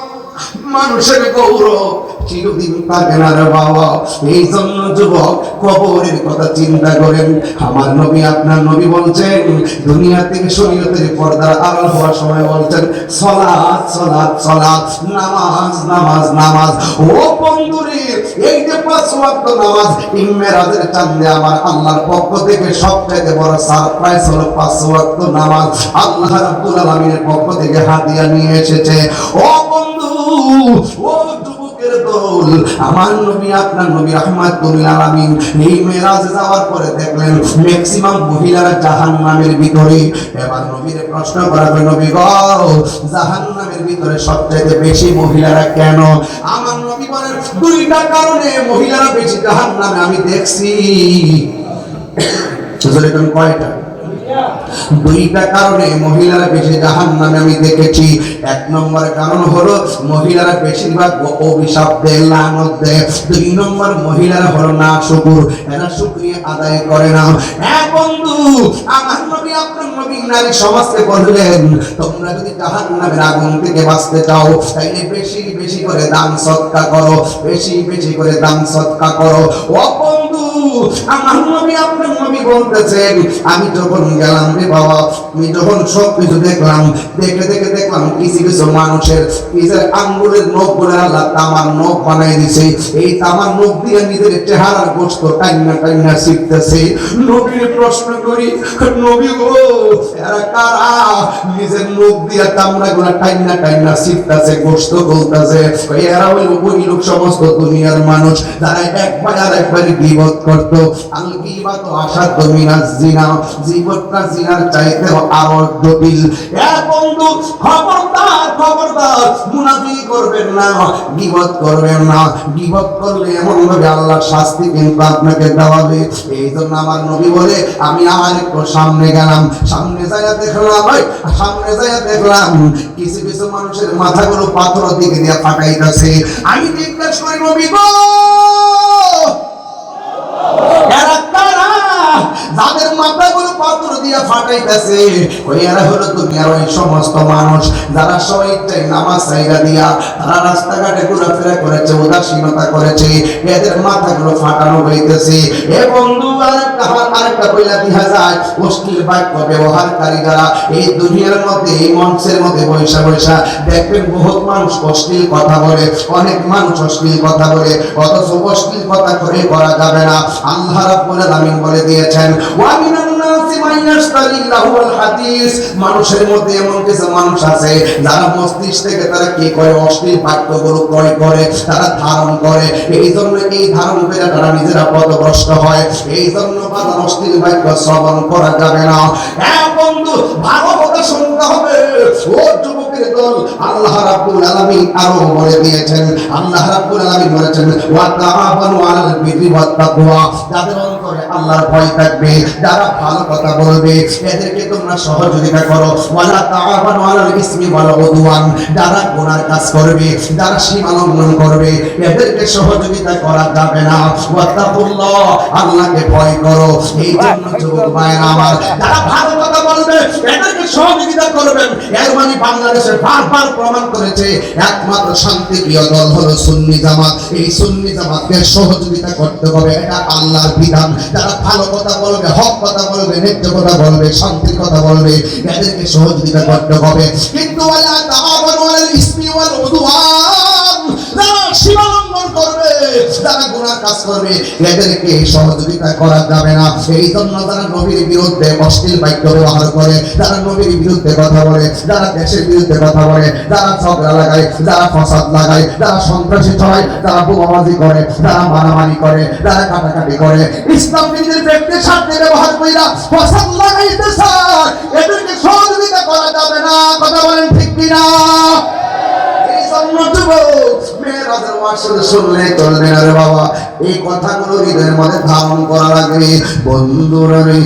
মানুষের গৌরব চিরদিন থাকে না রে বাবা। এই জন্য যুবক কবরের কথা চিন্তা করেন। আমার নবী আপনার নবী বলছেন, দুনিয়া থেকে শরীয়তের পর্দার আড়াল হওয়ার সময় বলছেন সালাত সালাত সালাত, নামাজ নামাজ নামাজ। ও বন্ধুরে, এই যে ৫ ওয়াক্ত নামাজ মেরাজের চাঁদে আমার আল্লাহর পক্ষ থেকে সবচেয়ে বড় সারপ্রাইজ হলো ৫ ওয়াক্ত নামাজ আল্লাহ রাব্বুল আলামিনের পক্ষ থেকে হাদিয়া নিয়ে এসেছে। ও বন্ধু, ও যুবকের রাহমাতুল, আমার নবী আপনার নবী রাহমাতুল আলামিন এই মেরাজে যাওয়ার পরে দেখলেন ম্যাক্সিমাম মহিলারা জাহান্নামের ভিতরে। এবার নবীর প্রশ্ন করা হয়, নবী গো জাহান্নামের ভিতরে সবচেয়ে বেশি মহিলারা কেন? আমার নবী বলেন দুইটা কারণে মহিলারা বেশি জাহান্নামে আমি দেখছি। কয়টা? দুইটা কারণে মহিলারা বেশি জাহান্নামে আমি দেখেছি। এক নম্বর কারণ হলো মহিলারা বেশিরভাগ অভিশাপ দেয়, লানত দেয়। দুই নম্বর মহিলারা হলো নাশুকুর, এরা শুকরিয়া আদায় করে না। হ্যাঁ বন্ধু, আমার নবী আপনার নবী নারী সমাজকে বললেন তোমরা যদি জাহান্নামের আগুন থেকে বাঁচতে চাও তাইলে বেশি বেশি করে দান সদকা করো, বেশি বেশি করে দান সদকা করো। ও বন্ধু, আমার নবী আপনার নবী বলতেছেন আমি যখন গেলাম রে বাবা, আমি যখন সবকিছু দেখলাম, দেখে দেখে দেখলাম কিছু কিছু মানুষের নিজের আঙ্গুলের নখ গুলো আল্লাহ তামার নখ বানাই দিছে। এই তামার নখ দিয়ে নিজের চেহারার গোশত টাইনা টাইনা শিখতেছে। নবীর প্রশ্ন করি, নবী গো এরা কারা নিজের নখ দিয়ে তামরা গুলা টাইনা টাইনা শিখতেছে, গোশত বলতেছে? এরা হইল ওই লোক সমস্ত দুনিয়ার মানুষ যারা একবার আর একবার গীবত করতো। আল গীবাতু আশাদ্দু মিনাজ জিনা, জীবনটা জিনার চাইতে আরো জটিল। এ বন্ধু খবরদার খবরদার, মুনাফিকি করবেন না, গীবত করবেন না। গীবত করলে এমন ভাবে আল্লাহর শাস্তি কিন্তু আপনাকে দেওয়াবে। এই জন্য আমার নবী বলে আমি আমার একটু সামনে গেলাম, সামনে যাইয়া দেখলাম, সামনে যাইয়া দেখলাম কিছু কিছু মানুষের মাথাগুলো পাথর দিকে দিয়ে ফাটাইতেছে। আমি জিজ্ঞেস করি নবী গো এরা কারা যাদের মাথাগুলো পাথর দিয়ে ফাটাইতেছে? ওই এরা হলো দুনিয়ার ওই সমস্ত মানুষ যারা সবাইটাই নামাজ সাইরা দিয়া তারা রাস্তাঘাটে ঘোরাফেরা করেছে, উদাসীনতা করেছে, এদের মাথাগুলো ফাটানো হইতেছে। এ বন্ধু আরেকটা কইলা দেখা যায় অশ্লীল বাক্য ব্যবহারকারী যারা এই দুনিয়ার মধ্যে এই মঞ্চের মধ্যে বৈশা বৈশা দেখবেন বহুত মানুষ অশ্লীল কথা বলে, অনেক মানুষ অশ্লীল কথা বলে, অথচ অশ্লীল কথা করে করা যাবে না। আল্লাহ রাব্বুল আলামিন বলে দিয়েছেন ওয়া মিনান নাসি মান ইয়াশতারি লাহুল হাদিস, মানুষের মধ্যে এমন কিছু মানুষ আছে যারা মস্তিষ্ক থেকে তারা কি করে অশ্লীল বাক্যগুলো ক্রয় করে, তারা ধারণ করে। এই জন্য এই ধারণ করে তারা নিজেরা পথভ্রষ্ট হয়। এই জন্য বাবা অশ্লীল বাক্য শ্রবণ করা যাবে না। হ্যাঁ বন্ধু, ভালো কথা শুনতে হবে। ও যুবকের দল, আল্লাহ রাব্বুল আলামিন আরো বলে দিয়েছেন, আল্লাহ রাব্বুল আলামিন বলেছেন ওয়া তাআবানু আলাল বিররি ওয়াত তাকওয়া, যাদের অন্তরে আল্লাহর ভয় থাকবে, যারা ভালো কথা বলবে এদেরকে তোমরা সহযোগিতা করো। ওয়ালা তাআবানু আলাল ইসমি ওয়াল উদওয়ান, যারা গুনার কাজ করবে, যারা সীমা লঙ্ঘন করবে এদেরকে সহযোগিতা করা যাবে না। ওয়াত্তাকুল্লাহ, আল্লাহকে ভয় করো। এই জন্য যুবক ভাইরা আমার, যারা ভালো কথা বলবে এদেরকে সহযোগিতা করবেন। এর মানে বাংলাদেশে বারবার প্রমাণ করেছে একমাত্র শান্তিপ্রিয় দল হলো সুন্নি জামাত। এই সুন্নি জামাতকে সহযোগিতা করতে হবে, এটা আল্লাহর বিধান। যারা ভালো কথা বলবে, হক কথা বলবে, ন্যায্য কথা বলবে, শান্তির কথা বলবে, এদেরকে সহযোগিতা করতে হবে। কিন্তু ওয়ালা তাআবানু আলাল ইসমি ওয়াল উদওয়ান, যারা সীমা লঙ্ঘন করবে, যারা গুনাহ কাজ করবে এদেরকে সহযোগিতা করা যাবে না। এই জন্য যারা নবীর বিরুদ্ধে অশ্লীল বাক্য ব্যবহার করে, যারা নবীর বিরুদ্ধে কথা বলে, যারা দেশের বিরুদ্ধে কথা বলে, যারা ঝগড়া লাগায়, যারা ফাসাদ লাগায়, যারা সন্ত্রাসী ছড়ায়, যারা বোমাবাজি করে, যারা মারামারি করে, যারা কাটাকাটি করে, ইসলাম নিজের ব্যক্তির সাথে ব্যবহার কইরা ফাসাদ লাগাইতে চায়, এদেরকে সহযোগিতা করা যাবে না। কথা বলেন ঠিক কিনা? মেরাজের ওয়াজ শুনলে চলবে না রে বাবা, এই কথাগুলো হৃদয়ের মধ্যে ধারণ করা লাগবে। বন্ধুরা রে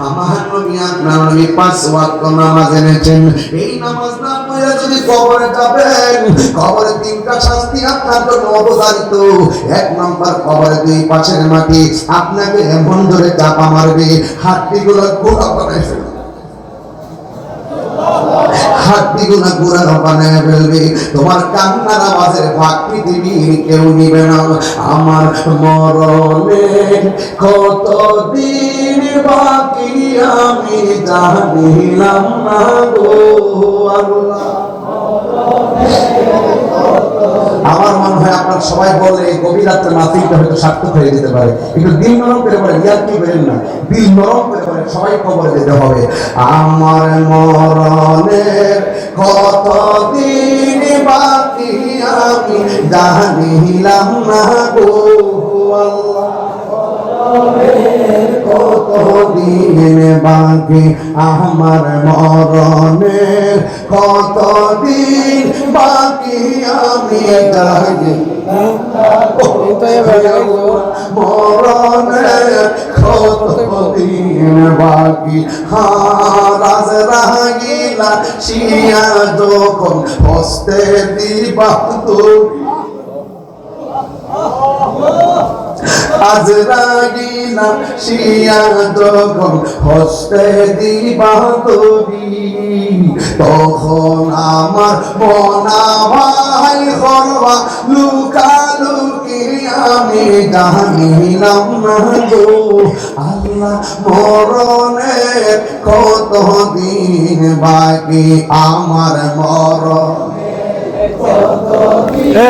আমার নবী আপনার নবী 5 ওয়াক্ত নামাজ এনেছেন। এই নামাজ না পড়ে যদি কবরে যাবেন, কবরে 3টা শাস্তি আপনার জন্য অবধারিত। 1 নম্বর, কবরে 2 পাশের মাটি আপনাকে এমন ধরে চাপা মারবে, হাড্ডিগুলো গোড়া বানায় ফেলবে, হাড্ডিগুলো গোড়া বানায় ফেলবে। তোমার কান্নার আওয়াজের ভাগ পৃথিবীর কেউ নিবে না। আমার মরণে কতদিন বাকি আমি জানিলাম না গো আল্লাহ। আমার মনে হয় আপনার সবাই বলে এই গভীর রাত্রে মাহফিলটা হয়তো সার্থক হয়ে যেতে পারে। একটু দিল নরম করে বলেন, ইয়ার কি বলেন না, দিল নরম করে বলেন, সবাই কবরে যেতে হবে। আমার মরণের কত দিন বাকি আমি জানিলাম না গো আল্লাহ, কত দিন বাকি আমার মরণের, কত দিন বাকি আমি জানি মরণের, কত দিন বাকি। রাজ রাগিলা শিয়া যখন হস্তে দিবা তুমি, আজরাইলা শিয়া যখন হস্তে দিবা তুমি, তখন আমার মনা ভাই করবা লুকালুকি আমি জানিলাম না গো আল্লাহ, মরণের কত দিন বাকি আমার মরণের কত দিন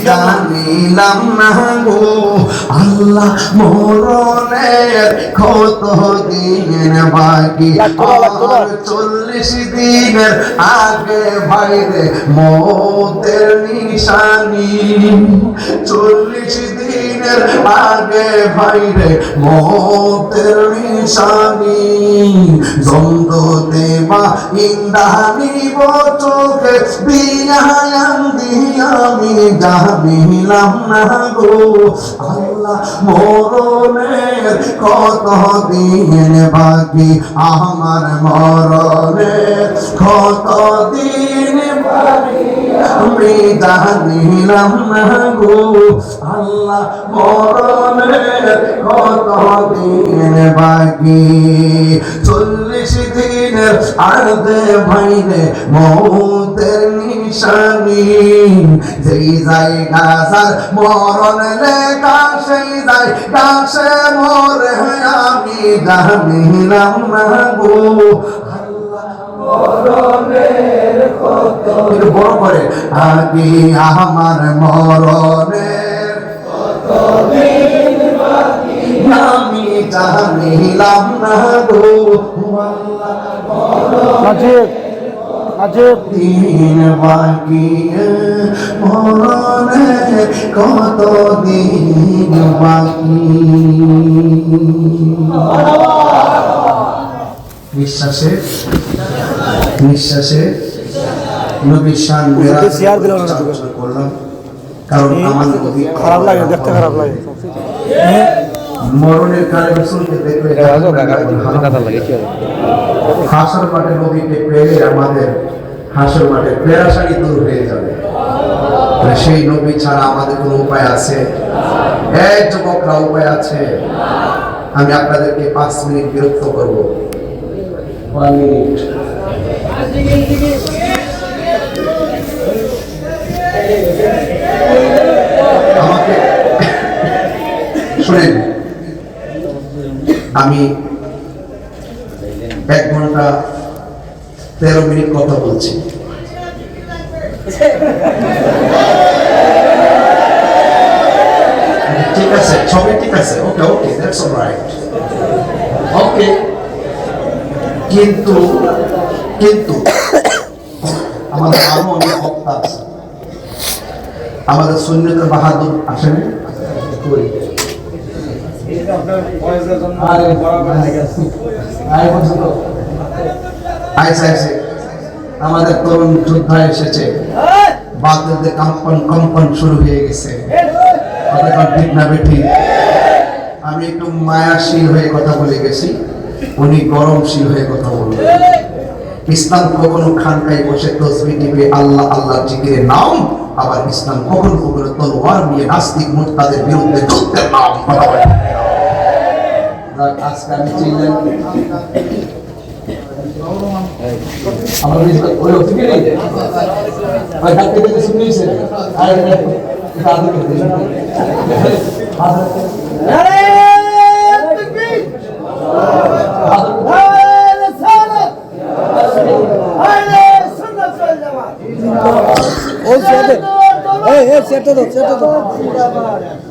জানিলাম না গো আল্লাহ, মরণের কত দিন বাকি। 40 দিনের আগে বাইরে মতের নিশানি, 40 দিনের আগে বাইরে মতের নিশানি, দ্বন্দ্ব দেবা ইন্দানি চোখে বিয়ায়ান দিয়া আমি জানিলাম না গো আল্লাহ, মরণের কত দিন বাকি আমার মরণের কত দিন বাকি আমি জানিলাম না গো আল্লাহ, মরণের কত দিন বাকি। 40 দিনের আগে বাইরে মৌতের নিশানি, যেই জায়গা যার মরণ লেখা সেই জায়গা সে মরে আমি জানিলাম না গো আল্লাহ, মরণের কত বড় করে আগে আমার মরণের কত দিন বাকি আমি জানিলাম না গো আল্লাহ, দিন বাকি মরণের কত দিন বাকি। নিঃশ্বাসে নিঃশ্বাসে নবীর শান করলাম, কারণ আমার খারাপ লাগে, দেখতে খারাপ লাগে। মরণের কালে রাসূলকে দেখলে হাসর মাঠে নবীকে পেয়ে আমাদের হাসর মাঠে পেরেশানি দূর হয়ে যাবে। সেই নবী ছাড়া আমাদের কোনো উপায় আছে? এই যুবকরা, উপায় আছে? আমি আপনাদেরকে 5 মিনিট বিরক্ত করব। 1 মিনিট। আমাকে শুনেন, আমি 1 ঘন্টা 13 মিনিট কথা বলছি। ঠিক আছে, সবই ঠিক আছে, ওকে ওকে, দ্যাটস অলরাইট, ওকে। কিন্তু কিন্তু আমাদের আরো অনেক বক্তা আছে, আমাদের সুন্নতের বাহাদুর আসেন আমাদের তরুণ যোদ্ধা এসেছে, বাদলদের কম্পন শুরু হয়ে গেছে। ঠিক না বেঠি? আমি একটু মায়াশীল হয়ে কথা বলে গেছি, উনি গরমশীল হয়ে কথা বলবেন। ইসলাম কখনো খানকায় বসে তসবিহ টিপে আল্লাহ আল্লাহ জিকিরের নাম, আবার ইসলাম কখনো কখনো তলোয়ার নিয়ে নাস্তিক মুরতাদের বিরুদ্ধে যুদ্ধের নাম কথা বলে। আজকে আমি চিনলেন আমার ওই অফিসে নেই, ওই ডাক্তার থেকে শুনেছেন আর এটা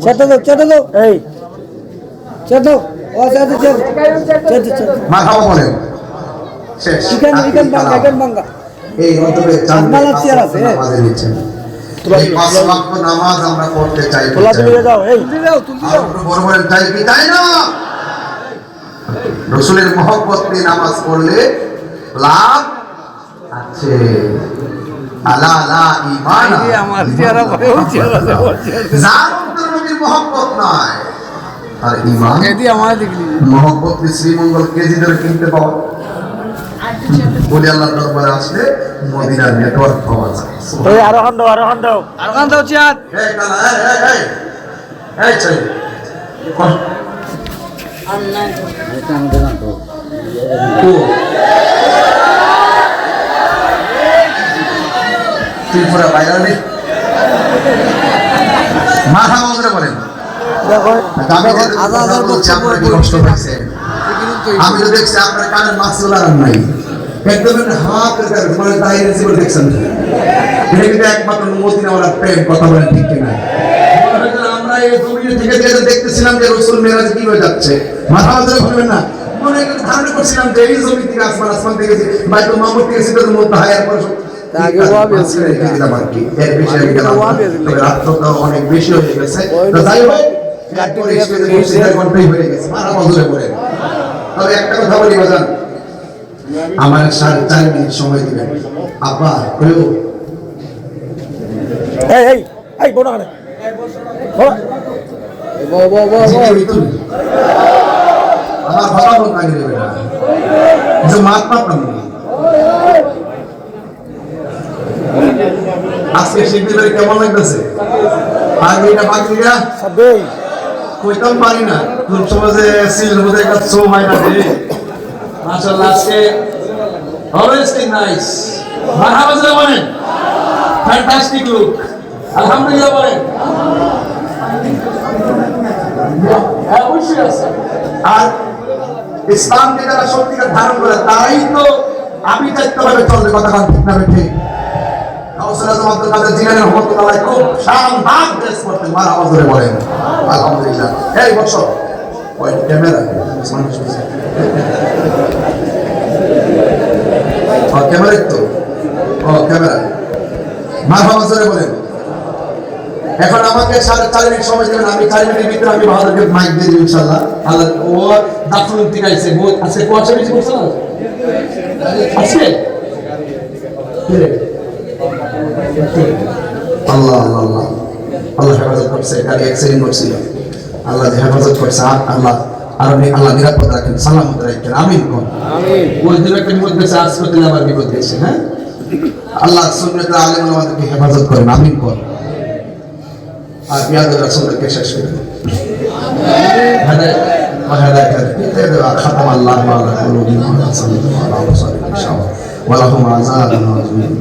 চেটে দাও এই চেটো ও চেটো মারহাবা বলেন শেষ ইকান বাঙ্গা এই অন্তরে মালা চেয়ার আছে নামাজে নিচ্ছেন এই পাঁচ ওয়াক্ত নামাজ আমরা পড়তে চাই তোলা তুলে দাও এই তুলে দাও বড় বড় চাই কি তাই না রাসূলের মহব্বত নিয়ে নামাজ পড়লে লাভ আছে আলা লা ঈমান আমার চেহারা পরে ও চেহারা যার অন্তরে নবীর মহব্বত নাই আর ঈমান এদি আমার দেখলি মহব্বত শ্রীমঙ্গল কেজি ধরে কিনতে পাওয়া বলি আল্লাহর দরবারে আসলে মদিনার নেটওয়ার্ক পাওয়া যায় এই আরো হান দাও চেয়ার এই কালা এই চাই কোন তুই পুরা বাইরে নেই মাথা মজরে বলেন আমি তো দেখছি আপনার কানের মাস্ক লাগান নাই একদম হাত মানে দাঁড়িয়ে দেখছেন এটা কিন্তু একমাত্র মদিনাওয়ালা প্রেম কথা বলেন ঠিক কিনা আমরা এই জমিনে থেকে দেখতেছিলাম যে রাসূল মেরাজ কি হয়ে যাচ্ছে মাথা মজরে বলবেন না মনে ধারণা করছিলাম যে এই জমি থেকে আসমান থেকে বাইতুল মামুর থেকে সিদরাতুল মুনতাহা এরপর আগে ওয়াবি আছে এর বিষয়ে গেলাম তবে রাতটা অনেক বেশি হয়ে গেছে তো যাই হোক কাটরে ঘন্টাই হয়ে গেছে মারা মজুরে পড়ে তবে একটা কথা বলি বাজান আমার 4.5 মিনিট সময় দিবেন আব্বা কইও এই বড় করে আমার বাবা বল না গেলে বেটা যে মাত পাতাম না আজকে শিল্পীদের কেমন লাগতেছে পাগড়িটা সবে কইতাম পারি না খুব সমাজে সিলের মধ্যে একটা শো হয় না রে মাশাআল্লাহ আজকে অলওয়েজ নাইস মারহাবা বলেন ফ্যান্টাস্টিক লুক আলহামদুলিল্লাহ বলেন অবশ্যই আছে আর ইসলামকে যারা সত্যিকার ধারণ করে তারাই তো আমি চাইতে চলবে কথা ঠিক না ঠিক খুব শানদার ড্রেস করতেন মারহাবা করে বলেন আলহামদুলিল্লাহ এই বছর ওই ক্যামেরা ক্যামেরা তো ক্যামেরা মারহাবা করে বলেন এখন আমাকে 4.5 মিনিট সময় দেবেন আমি 4 মিনিটের ভিতরে আমি বাহাদুরকে মাইক দিয়ে দিই ইনশাআল্লাহ আল্লাহ ও দাফুল থেকে আইছে বহুত আছে কোয়াচা বেশি করছ না আছে আল্লাহ আল্লাহ আল্লাহ আল্লাহ হেফাজত করছে কালি অ্যাক্সিডেন্ট করছিল আল্লাহ হেফাজত করছে আল্লাহ আর আল্লাহ নিরাপদ রাখেন সালামত রাখেন আমিন কোন আমিন ওই দিন একটা বিপদ গেছে আজ করতে আবার বিপদ গেছে হ্যাঁ আল্লাহ সুন্নাতের আলেম আমাদেরকে হেফাজত করেন আমিন কোন আর বিয়াদুর রাসূলকে শেষ করে দেন হাদায়াত وهداك ختم الله على قلوبنا وصلى الله على وسلم ان شاء الله ولهم عذاب عظيم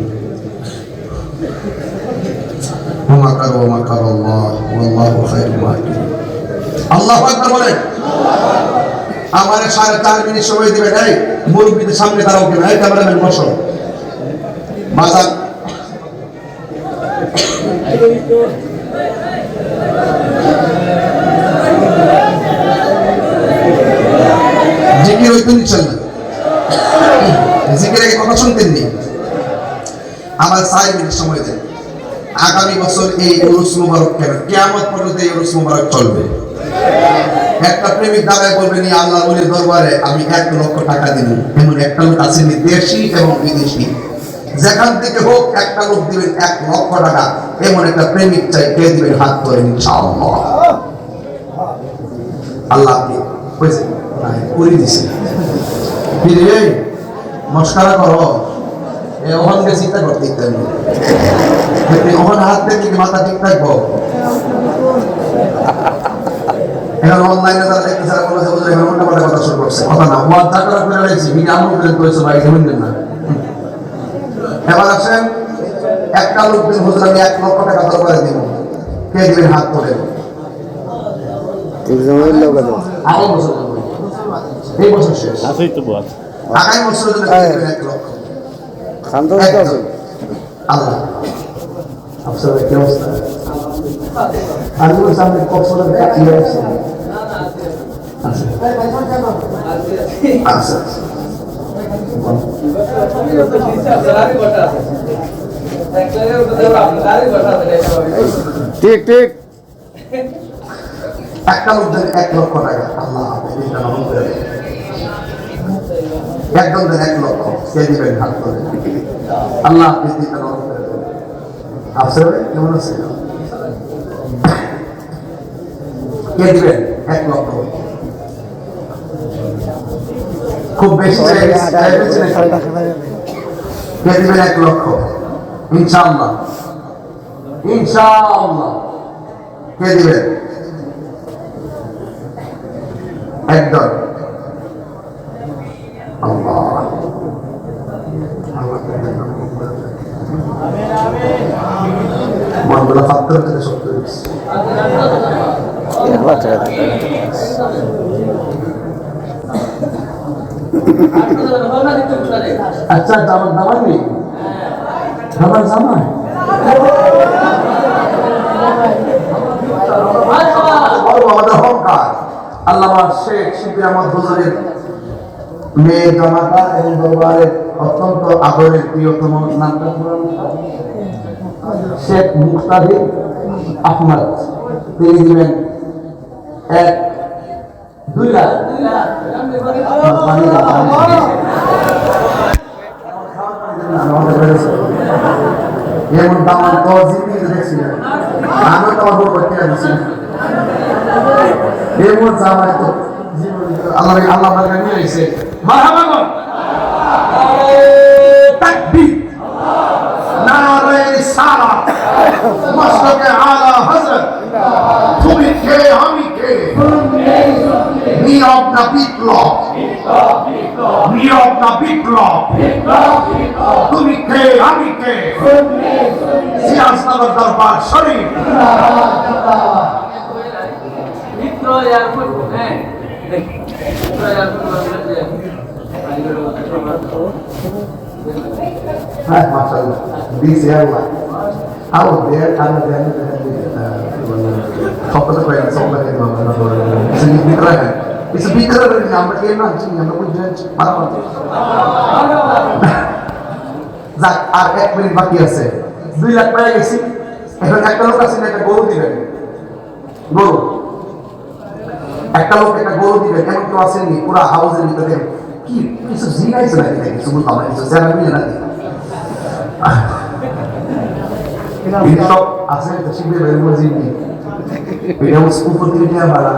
ومكروا ومكر الله والله خير الماكرين আল্লাহু আকবার বলেন আমারে 4.5 মিনিট সময় দিবেন এই মুরব্বিদের সামনে দাঁড়াও কেন এই ক্যামেরাম্যান বসো বাজার জিকির হইতো ইনশাআল্লাহ জিকিরের কথা শুনতেন নি আমার 4 মিনিট সময় দেন আগামী বছর এই উরুস মুবারক কেন কিয়ামত পর্যন্ত এই উরুস মুবারক চলবে একটা প্রেমিক দাঁড়ায় বলবেন এই আল্লাহর ওলির দরবারে আমি 1 লক্ষ টাকা দিব এমন একটা লোক আছে দেশি এবং বিদেশি যেখান থেকে হোক একটা লোক দিবেন 1 লক্ষ টাকা এমন একটা প্রেমিক চাই কে দিবেন হাত ধরে ইনশাআল্লাহ আল্লাহ আপনি কইছে করে দিছে কি রে মস্কারা করো এই ওখানকে চিন্তা করতে ইত্যাদি ওখানে হাত থেকে কি মাথা ঠিক থাকবো এখন অনলাইনে তারা দেখতে যারা বলেছে বুঝলে এমনটা করে কথা শুরু করছে কথা না ওয়াদ টাকা করে লাইছি মিনি আমল করে করেছে ভাই জমিন দেন না এবার আসেন একটা লোক দিন হুজুর আমি 1 লক্ষ টাকা দরবারে দিব কে দিবেন হাত তোলে এক্সামের লোক আছে আগামী বছর এই বছর শেষ আসেই তো বল আগামী বছরের জন্য কে দিবেন 1 লক্ষ শান্ত আছে আল্লাহ আপনাদের কি অবস্থা আমি বলছি আপনি কক্সবাজার কাটিয়ে আসছেন। আচ্ছা আচ্ছা ঠিক ঠিক একটা লোক দেন 1 লক্ষ টাকা, আল্লাহ এটা নরম করে দেন। একজন দেন 1 লক্ষ, কে দিবেন হাত করে? আল্লাহ আপনি এটা নরম করে দেন। আফসার ভাই কেমন আছে? কে দিবেন 1 লক্ষ? খুব বেশি চাইছেন, কে দিবেন 1 লক্ষ? ইনশাআল্লাহ ইনশাআল্লাহ কে দিবেন? একদম আল্লাহ মনগুলো ফাত্তর থেকে শক্ত হয়েছে। আচ্ছা দামান দামান নেই, দামান জামাই আমাদের হংকার আল্লামা শেখ শিবির আহমদ হুজুরের মেয়ে জামাতা এবং দরবারের অত্যন্ত আদরের প্রিয়তম নামটা শেখ মুক্তাদির আহমদ, তিনি দিবেন 2 লাখ। এমন দামান তো জিনিস দেখছি না, আমি তো আমার করতে দিচ্ছি এমন জামাই তো আল্লাহ আল্লাহ বারকা নিয়ে আইছে। মারহাবা গো তাকবীর, নারে সালাত, মস্তকে আলা হযরত। তুমি কে আমি কে? নীরব না বিপ্লব, নীরব না বিপ্লব। তুমি কে আমি কে? সিরাজনগর দরবার শরীফ। MashaAllah, this airline, out there, other than Sokoto Koyan, Sokoto it's a bigger number here, not number যাক আর 1 মিনিট বাকি আছে। 2 লাখ পেয়ে গেছি, এখন একটা লোক আছে একটা গরু দিবেন, গরু একটা লোক একটা গরু দিবেন। এমন কেউ আসেনি পুরা হাউসের ভিতরে কি কিছু জিগাইছে নাকি, কিছু বলতো আমার কিছু জানা মিলে নাকি সব আছে তো শিখবে মসজিদে এটা উপর থেকে নিয়ে ভাড়া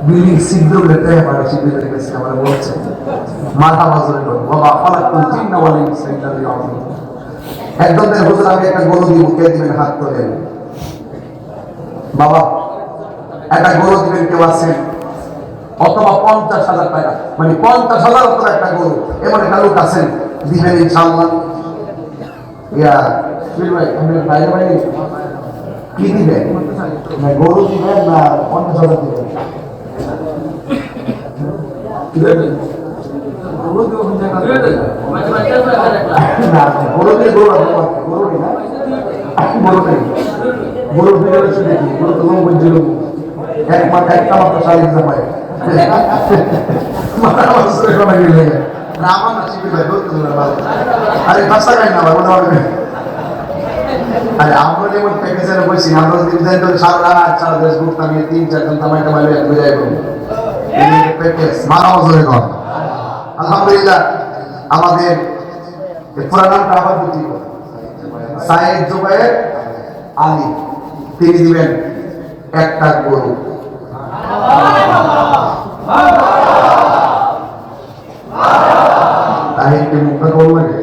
বিল্ডিং সিদ্ধ লেতে ভাড়া শিখবে গেছে। আমরা বলছে মাথা বাজরে করো বাবা ফালাকুল জিন্না ওয়াল ইনসা ইল্লা বিআযম। একদম দেন হুজুর আমি একটা গরু দিব, কে দিবেন হাত তোলেন। বাবা একটা গরু দিবেন কেউ আছে? অথবা 50,000 টাকা, মানে 50,000 টাকা একটা গরু, এমন একটা লোক আছেন দিবেন ইনশাআল্লাহ। ইয়া ফিল ভাই আমি বাইরে বাইরে কি দিবেন? না গরু দিবেন না 50,000 দিবেন? কি দিবেন? গরু দিব না গরু দিয়ে গরু আছে, গরু নেই না গরু নেই, গরু দিয়ে এসে দেখি গরু তো লোক বলছিল এক মাস একটা মাত্র শাড়ি জামাই মাথা বসে কোন গেলে না আমার না শিখে ভাই বলতে না ভালো। আরে ভাষা গাই না বলে হবে। আরে আমরা যেমন প্যাকেজের বসি আমরা দিন দিন ধরে সারা রাত সারা দেশ ঘুরতাম, 3-4 জন তামাই তামাই এক বুঝাই বলবো এই প্যাকেজ মারা বছরে কর। আলহামদুলিল্লাহ আমাদের পুরা নামটা আবার বলছি, সাইয়েদ জুবায়ের আলী, তিনি দিবেন একটা গরু। তাহিরকে মুখটা কম লাগে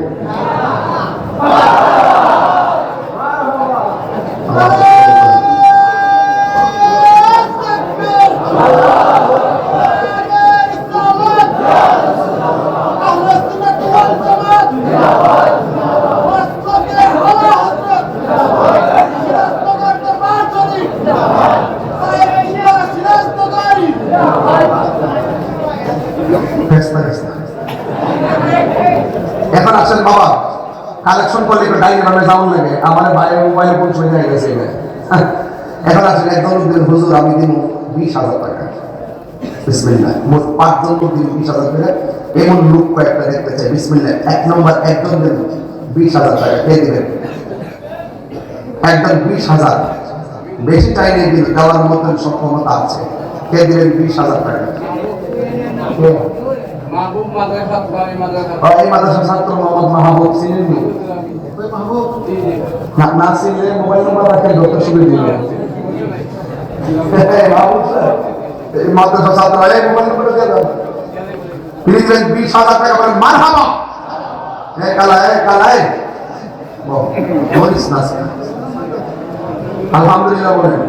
এখন আসেন বাবা কালেকশন করলে ডাইনি নামে যাওয়ার লাগে আমার ভাইয়ের মোবাইলে ফোন চলে গেছে এখন আসলে একদম হুজুর আমি দিব 20,000 টাকা, বিসমিল্লাহ। মোট 5 জন লোক দিব 20,000 টাকা। এমন লোক কয়েকটা দেখতে চাই, বিসমিল্লাহ। 1 নম্বর একজন দেন 20,000 টাকা, কে দিবেন? একদম 20,000, বেশি চাইলে কিন্তু দেওয়ার মতন সক্ষমতা আছে। কে দিবেন 20,000 টাকা? এই মাদ্রাসার ছাত্র মোহাম্মদ মাহবুব, চিনেননি? না চিনলে মোবাইল নাম্বার রাখেন, ডক্টর সুবিধা দিবেন। মাদ্রাসা ছাত্র, এই মোবাইল নাম্বার দিয়ে দাও। তিনি দিবেন 20,000 টাকা, বলেন মারহাবা। কালায় বলিস না, আলহামদুলিল্লাহ বলেন।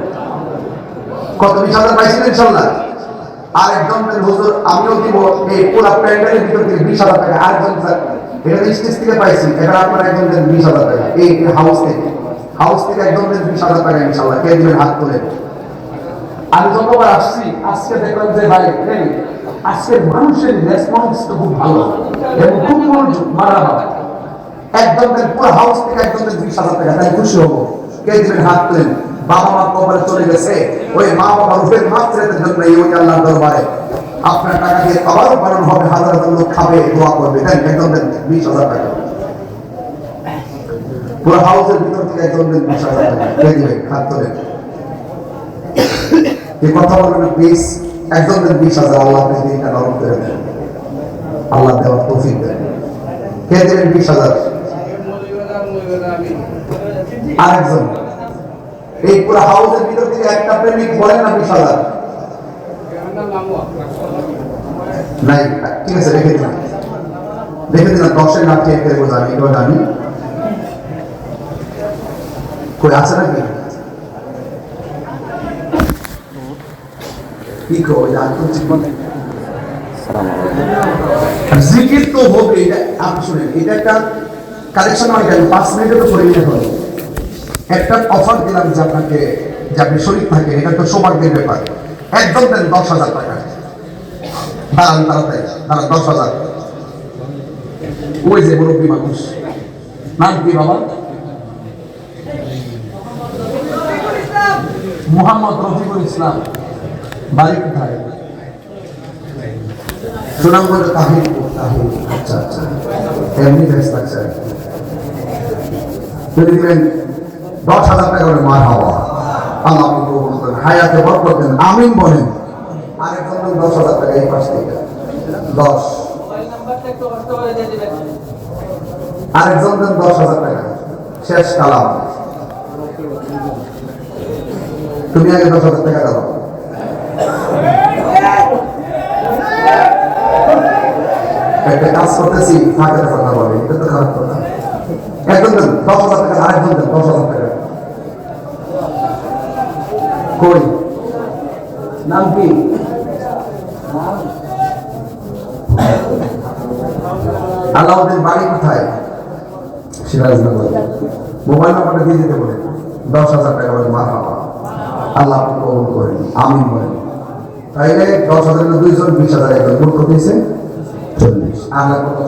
কত? 20,000 পাইছেন ইনশাল্লাহ। আর একজন হুজুর আমিও দিব এই পুরো প্যান্ডেলের ভিতর থেকে 20,000 টাকা। আরেকজন স্যার এটা স্টেজ থেকে পাইছি, এবার আপনারা একজন দেন 20,000 টাকা। এই হাউস থেকে একজন দেন 20,000 টাকা ইনশাল্লাহ। কে দিবেন হাত তুলে? আমি যতবার আসছি আজকে দেখলাম যে ভাই আজকের মানুষের রেসপন্স তো খুব ভালো এবং খুব মনোযোগ। মারাবা একদম দেন পুরো হাউস থেকে একদম দেন 20,000 টাকা, তাই খুশি হবো। কে দিবেন হাত তুলেন? বাবা মা কবরে চলে গেছে, ওই মা বাবা রূপের মাত্রাদের জন্য এই ওই আল্লাহর দরবারে আপনার টাকা দিয়ে আবারও পালন হবে, হাজার হাজার লোক খাবে, দোয়া করবে। দেন একদম দেন 20,000 টাকা, পুরো হাউসের ভিতর থেকে একদম দেন 20,000 টাকা। কে দিবেন হাত তুলেন? এই কথা বলবেন প্লিজ। একদম দেন 20,000। আল্লাহ আপনার দিনটা নরম করে দেন, আল্লাহ দেওয়ার তৌফিক দেন। কে দিবেন 20,000? আরেকজন এই পুরো হাউসের ভিতর থেকে একটা প্রেমিক বলেন না 20,000 নাই? ঠিক আছে, রেখে দিলাম 10-এর নাম ঠিক করে বোঝানি, এগুলো জানি কই আছে নাকি? কি কো জিকির তো হবে। আপনি শুনেন, এটা একটা কালেকশন হয়, 5 মিনিটে তো করে নিতে হবে। একটা অফার দিলাম যে আপনাকে, যে আপনি শরীর থাকেন, এটা তো সৌভাগ্যের ব্যাপার। একদম দেন 10,000 টাকা। দাঁড়ান তাড়াতাড়ি, দাঁড়ান 10,000। ওই যে মুরব্বী মানুষ, নাম কি বাবা? মোহাম্মদ রফিকুল ইসলাম, বাড়ি কোথায়? সুনামগঞ্জ। তাহিরপুর। আচ্ছা আচ্ছা, এমনি বেশ লাগছে। যদি দিবেন 10,000 টাকা করে মারহাবা। আল্লাহ আপনি কবুল করেন, হায়াতে বরকত দেন, আমিন বলেন। আরেকজন 10,000 টাকা এই পাশ থেকে 10। আরেকজন দেন 10,000 টাকা। শেষ কালাম, তুমি আগে 10,000 টাকা দাও। একটা কাজ করতেছি, ফাঁকে কথা বলে, এটা তো খারাপ কথা। একজন দেন 10,000 টাকা, আরেকজন দেন 10,000 টাকা। কই নাম কি? আলাউদ্দিন, বাড়ি কোথায়? সিরাজনগর। মোবাইল নাম্বারটা দিয়ে দিতে বলেন। 10,000 টাকা বলে মারহাবা। আল্লাহ আপনি কবুল করেন, আমিন বলেন। তাইলে 10,000 2জন 20,000 একজন মোট কত হয়েছে? 40। আল্লাহ কত?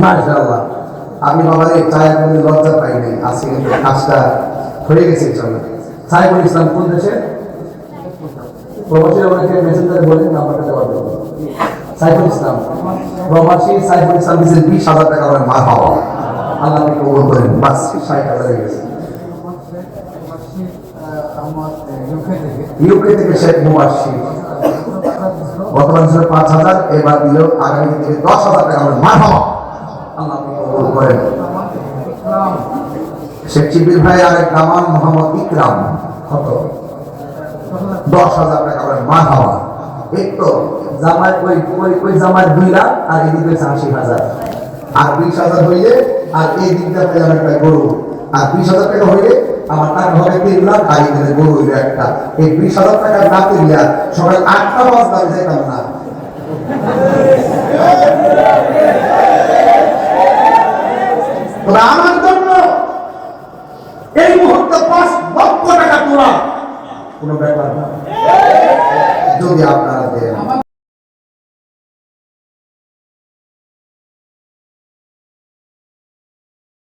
মাশাআল্লাহ। আমি বাবার এই চায়ের মধ্যে লজ্জা পাই নাই, আজকে কিন্তু কাজটা হয়ে গেছে। চলো, সাইফুল ইসলাম কোন দেশে? প্রবাসী। আমাকে মেসেঞ্জারে বলেন নাম্বারটা দেওয়ার জন্য। সাইফুল ইসলাম প্রবাসী। সাইফুল ইসলাম দিয়েছেন 20,000 টাকা করে মারহাবা। আল্লাহ আপনি কবুল করেন। বাস 60,000 হয়ে গেছে। ইউকে থেকে শেখ মুবাশশির, বর্তমান ছিল 5,000, এবার দিল আগামী থেকে 10,000 টাকা করে মারহাবা। আল্লাহ আপনি কবুল করেন। শেখ চিবির ভাই আরেক কামান মোহাম্মদ ইকরাম, কত? 10,000 টাকা করে মারহাবা। এই তো জামাই, ওই জামাই 2 লাখ, আর এদিকে 80,000, আর 20,000 হইলে, আর এই দিকটা পেলাম একটা গরু, আর 20,000 টাকা হইলে আমার টাকা হবে 3 লাখ, আর এখানে গরু হইলে একটা। এই 20,000 টাকা না তুলিয়া সকাল 8টা বাজে আমি যেতাম না। আমার জন্য এই মুহূর্তে 5 লক্ষ টাকা তোলা কোনো ব্যাপার না। যদি আপনি